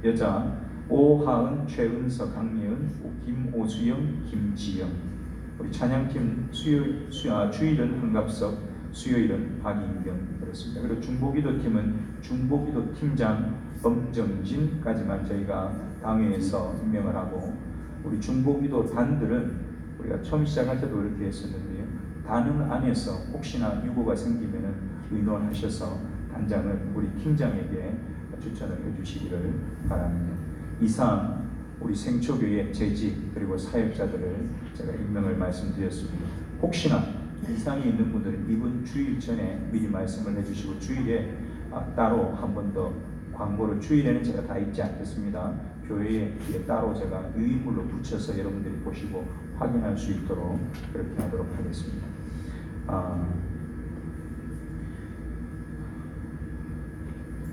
여자 오하은, 최은서, 강예은, 김오수영, 김지영. 우리 찬양팀 주일은 한갑석, 수요일은 박인경 그렇습니다. 그리고 중보기도팀은 중보기도 팀장 엄정진까지만 저희가 당회에서 임명을 하고, 우리 중보기도 단들은 우리가 처음 시작할 때도 그렇게 했었는데요. 단원 안에서 혹시나 유고가 생기면 의논하셔서 단장을 우리 팀장에게 추천을 해주시기를 바랍니다. 이상 우리 생초교회 재직 그리고 사역자들을 제가 임명을 말씀드렸습니다. 혹시나 이상이 있는 분들은 이번 주일 전에 미리 말씀을 해주시고 주일에 따로 한 번 더 광고를 주일에는 제가 다 읽지 않겠습니다. 교회에 따로 제가 유인물로 붙여서 여러분들이 보시고 확인할 수 있도록 그렇게 하도록 하겠습니다.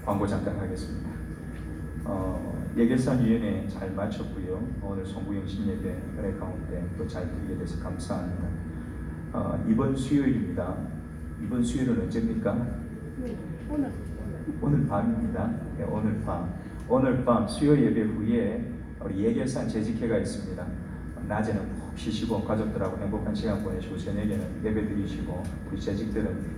광고 잠깐 하겠습니다. 예결산위원회 잘 마쳤고요. 오늘 송구영신 예배 은혜 가운데 또 잘 드리게 돼서 감사합니다. 이번 수요일입니다. 이번 수요일은 언제입니까? 오늘 밤입니다. 네, 오늘 밤 수요 예배 후에 우리 예결산 재직회가 있습니다. 낮에는 푹 쉬시고 가족들하고 행복한 시간 보내시고 저녁에는 예배 드리시고 우리 재직들은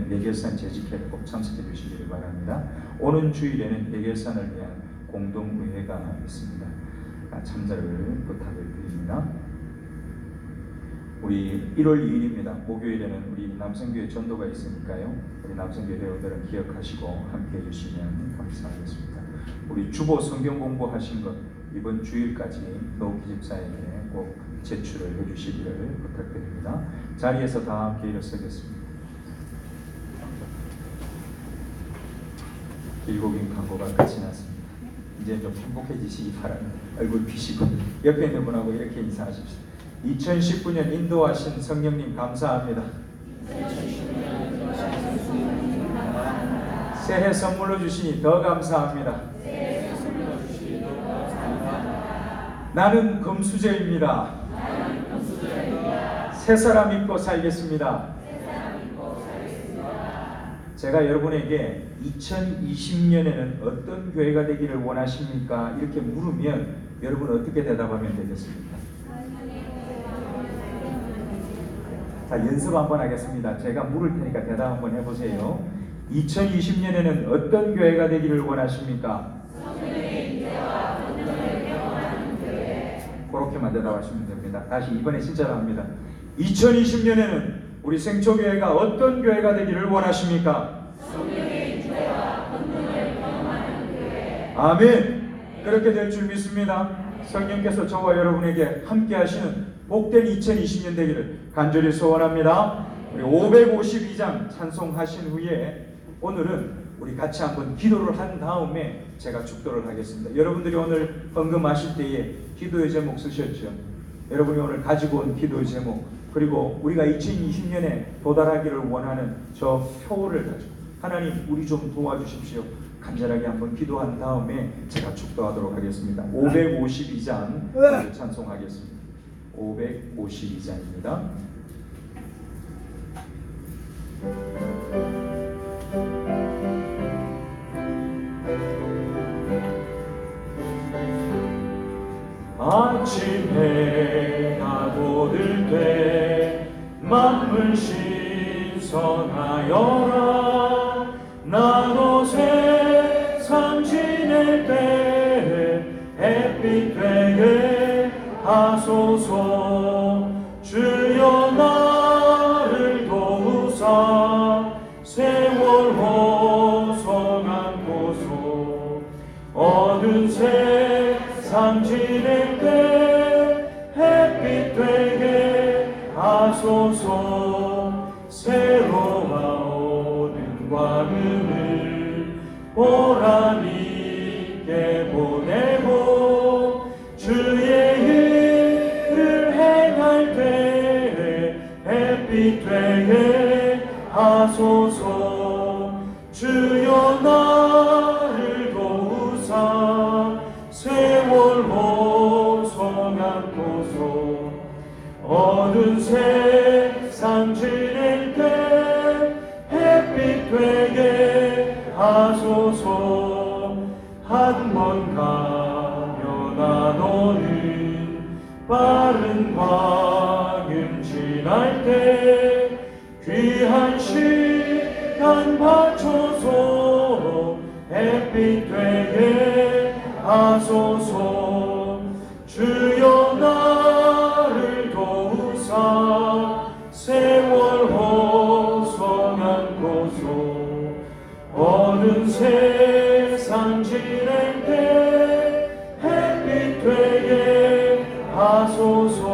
예결산 재직회에 꼭 참석해 주시기를 바랍니다. 오는 주일에는 예결산을 위한 공동의회가 있습니다. 참석을 부탁을 드립니다. 우리 1월 2일입니다. 목요일에는 우리 남성교회 전도가 있으니까요. 우리 남성교회 회원들은 기억하시고 함께 해주시면 감사하겠습니다. 우리 주보 성경 공부하신 것 이번 주일까지 노기 집사에게 꼭 제출을 해주시기를 부탁드립니다. 자리에서 다 함께 일어서겠습니다. 길고 긴 광고가 끝이 났습니다. 이제 좀 행복해지시기 바랍니다. 얼굴 피시고 옆에 있는 분하고 이렇게 인사하십시오. 2019년 인도하신 성령님 감사합니다. 새해 선물로 주시니 더 감사합니다. 나는 금수저입니다. 새 사람 입고 살겠습니다. 제가 여러분에게 2020년에는 어떤 교회가 되기를 원하십니까? 이렇게 물으면 여러분 어떻게 대답하면 되겠습니까? 자, 연습 한번 하겠습니다. 제가 물을 테니까 대답 한번 해보세요. 2020년에는 어떤 교회가 되기를 원하십니까? 그렇게만 대답하시면 됩니다. 다시 이번에 진짜로 합니다. 2020년에는 우리 생초교회가 어떤 교회가 되기를 원하십니까? 아멘. 그렇게 될 줄 믿습니다. 성령께서 저와 여러분에게 함께 하시는 복된 2020년 되기를 간절히 소원합니다. 우리 552장 찬송하신 후에 오늘은 우리 같이 한번 기도를 한 다음에 제가 축도를 하겠습니다. 여러분들이 오늘 헌금하실 때에 기도의 제목 쓰셨죠? 여러분이 오늘 가지고 온 기도의 제목 그리고 우리가 2020년에 도달하기를 원하는 저 표를 가지고 하나님 우리 좀 도와주십시오. 간절하게 한번 기도한 다음에 제가 축도하도록 하겠습니다. 552장 찬송하겠습니다. 552장입니다. 아침 해가 돋을 때 만물 신선하여라 나도 세상 지낼 때 햇빛 되게 하소서 주여 나를 도우사 세월 호성한 고소 어두운 세상 지낼 때 햇빛 되게 하소서 새로워오는 광음을 보람있게 보내고 주의 일을 행할 때 햇빛 되게 하소서 주여 나를 도우사 세월 호성한 고소 어두운 세상 지낼 때 햇빛 되게 하소서 한 번 가며 나노는 빠른 광음 지날 때 귀한 시간 바쳐서 햇빛 되게 하소서 주여 나를 도우사 세월 호성한 고소 어두운 세상 지낼 때 햇빛 되게 하소서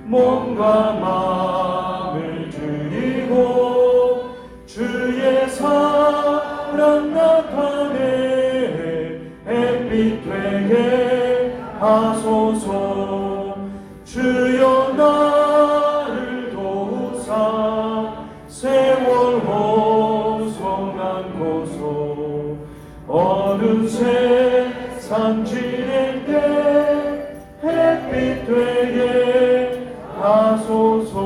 몸과 마음을 드리고 주의 사랑 나타내 햇빛 되게 하소서. 주여 나를 도우사 세월 호송한 고소 어느새 산지낼 때 햇빛 되게 하소서.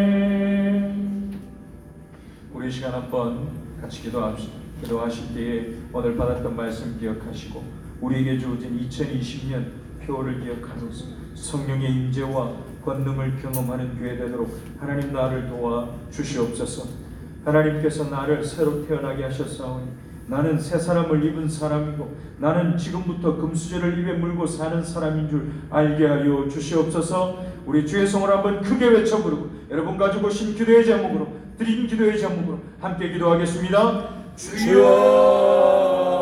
아멘. 우리 이 시간 한번 같이 기도하실 때에 오늘 받았던 말씀 기억하시고 우리에게 주어진 2020년 표를 기억하면서 성령의 임재와 권능을 경험하는 교회 되도록 하나님 나를 도와 주시옵소서. 하나님께서 나를 새로 태어나게 하셨사오니 나는 새 사람을 입은 사람이고 나는 지금부터 금수저를 입에 물고 사는 사람인 줄 알게 하여 주시옵소서. 우리 주의 성을 한번 크게 외쳐 부르고 여러분 가지고 오신 기도의 제목으로 드린 기도의 제목으로 함께 기도하겠습니다.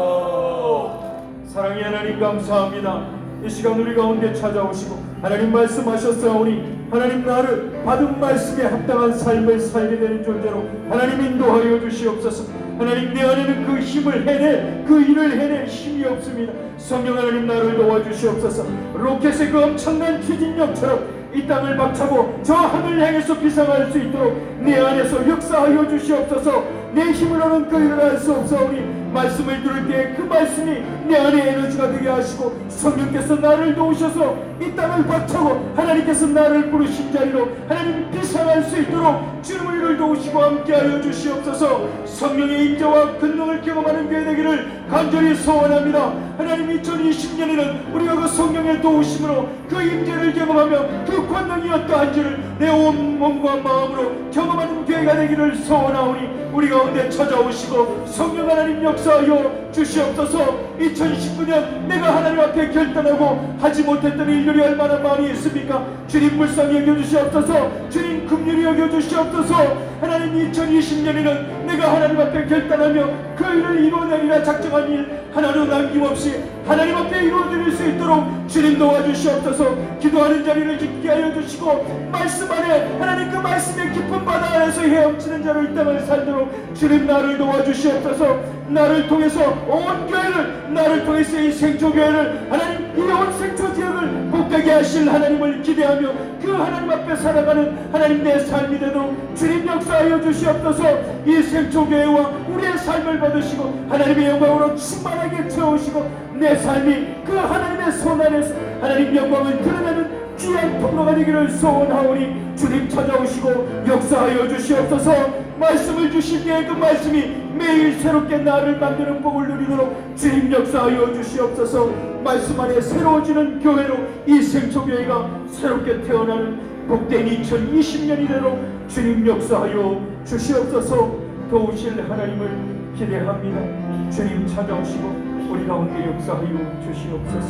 주여, 사랑의 하나님 감사합니다. 이 시간 우리 가운데 찾아오시고 하나님 말씀하셨사오니 하나님 나를 받은 말씀에 합당한 삶을 살게 되는 존재로 하나님 인도하여 주시옵소서. 하나님 내 안에는 그 힘을 해낼 그 일을 해낼 힘이 없습니다. 성령 하나님 나를 도와주시옵소서. 로켓의 그 엄청난 추진력처럼 이 땅을 박차고 저 하늘 향해서 비상할 수 있도록 내 안에서 역사하여 주시옵소서. 내 힘으로는 그 일을 할 수 없사오니 말씀을 들을 때 그 말씀이 내 안에 에너지가 되게 하시고 성령께서 나를 도우셔서 이 땅을 박차고 하나님께서 나를 부르신 자리로 하나님 비상할 수 있도록 주님의 일을 도우시고 함께하여 주시옵소서. 성령의 인자와 권능을 경험하는 교회 되기를 간절히 소원합니다. 하나님 2020년에는 우리가 그 성령의 도우심으로 그 임재를 경험하며 그 권능이 어떠한지를 내 온 몸과 마음으로 경험하는 교회가 되기를 소원하오니 우리 가운데 찾아오시고 성령 하나님 역사하여 주시옵소서. 2019년 내가 하나님 앞에 결단하고 하지 못했던 일들이 얼마나 많이 있습니까? 주님 불쌍히 여겨주시옵소서. 주님 긍휼히 여겨주시옵소서. 하나님 2020년에는 내가 하나님 앞에 결단하며 그 일을 이루어내리라 작정한 일 하나도 남김없이 하나님 앞에 이루어드릴 수 있도록 주님 도와주시옵소서. 기도하는 자리를 짓게 하여 주시고 말씀 안에 하나님 그 말씀의 깊은 바다 안에서 헤엄치는 자로 이 땅을 살도록 주님 나를 도와주시옵소서. 나를 통해서 온 교회를 나를 통해서 이 생초교회를 하나님 이 온 생초지역을 복되게 하실 하나님을 기대하며 그 하나님 앞에 살아가는 하나님 내 삶이 되도록 주님 역사하여 주시옵소서. 이 생초교회와 우리의 삶을 받으시고 하나님의 영광으로 충만하게 채우시고 내 삶이 그 하나님의 손 안에서 하나님 영광을 드러내는 귀한 통로가 되기를 소원하오니 주님 찾아오시고 역사하여 주시옵소서. 말씀을 주실 때에 그 말씀이 매일 새롭게 나를 만드는 복을 누리도록 주님 역사하여 주시옵소서. 말씀 안에 새로워지는 교회로 이 생초교회가 새롭게 태어나는 복된 2020년이 되도록 주님 역사하여 주시옵소서. 도우실 하나님을 기대합니다. 주님 찾아오시고 우리 가운데 역사하여 주시옵소서.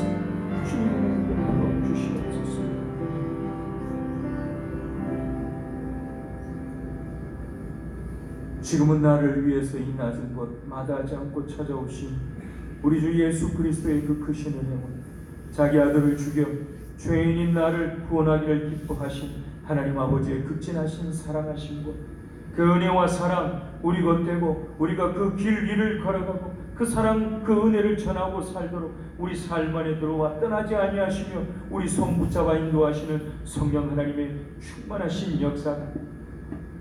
주님 주시옵소서. 지금은 나를 위해서 이 낮은 곳 마다하지 않고 찾아오신 우리 주 예수 그리스도의 그 크신 은혜와 자기 아들을 죽여 죄인인 나를 구원하기를 기뻐하신 하나님 아버지의 극진하신 사랑하심과 그 은혜와 사랑 우리 것 되고 우리가 그 길 위를 걸어가고 그 사랑 그 은혜를 전하고 살도록 우리 삶 안에 들어와 떠나지 아니하시며 우리 손 붙잡아 인도하시는 성령 하나님의 충만하신 역사가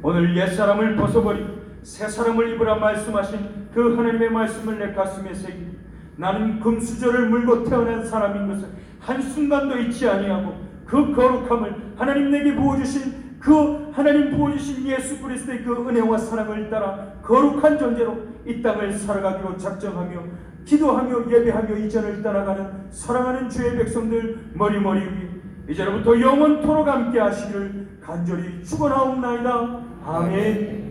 오늘 옛사람을 벗어버리고 새사람을 입으라 말씀하신 그 하나님의 말씀을 내 가슴에 새기고 나는 금수저를 물고 태어난 사람인 것을 한순간도 잊지 아니하고 그 거룩함을 하나님 내게 부어주신 그 하나님 부어주신 예수 그리스도의 그 은혜와 사랑을 따라 거룩한 존재로 이 땅을 살아가기로 작정하며 기도하며 예배하며 이전을 따라가는 사랑하는 주의 백성들 머리머리 위에 이제로부터 영원토록 함께 하시기를 간절히 축원하옵나이다. 아멘.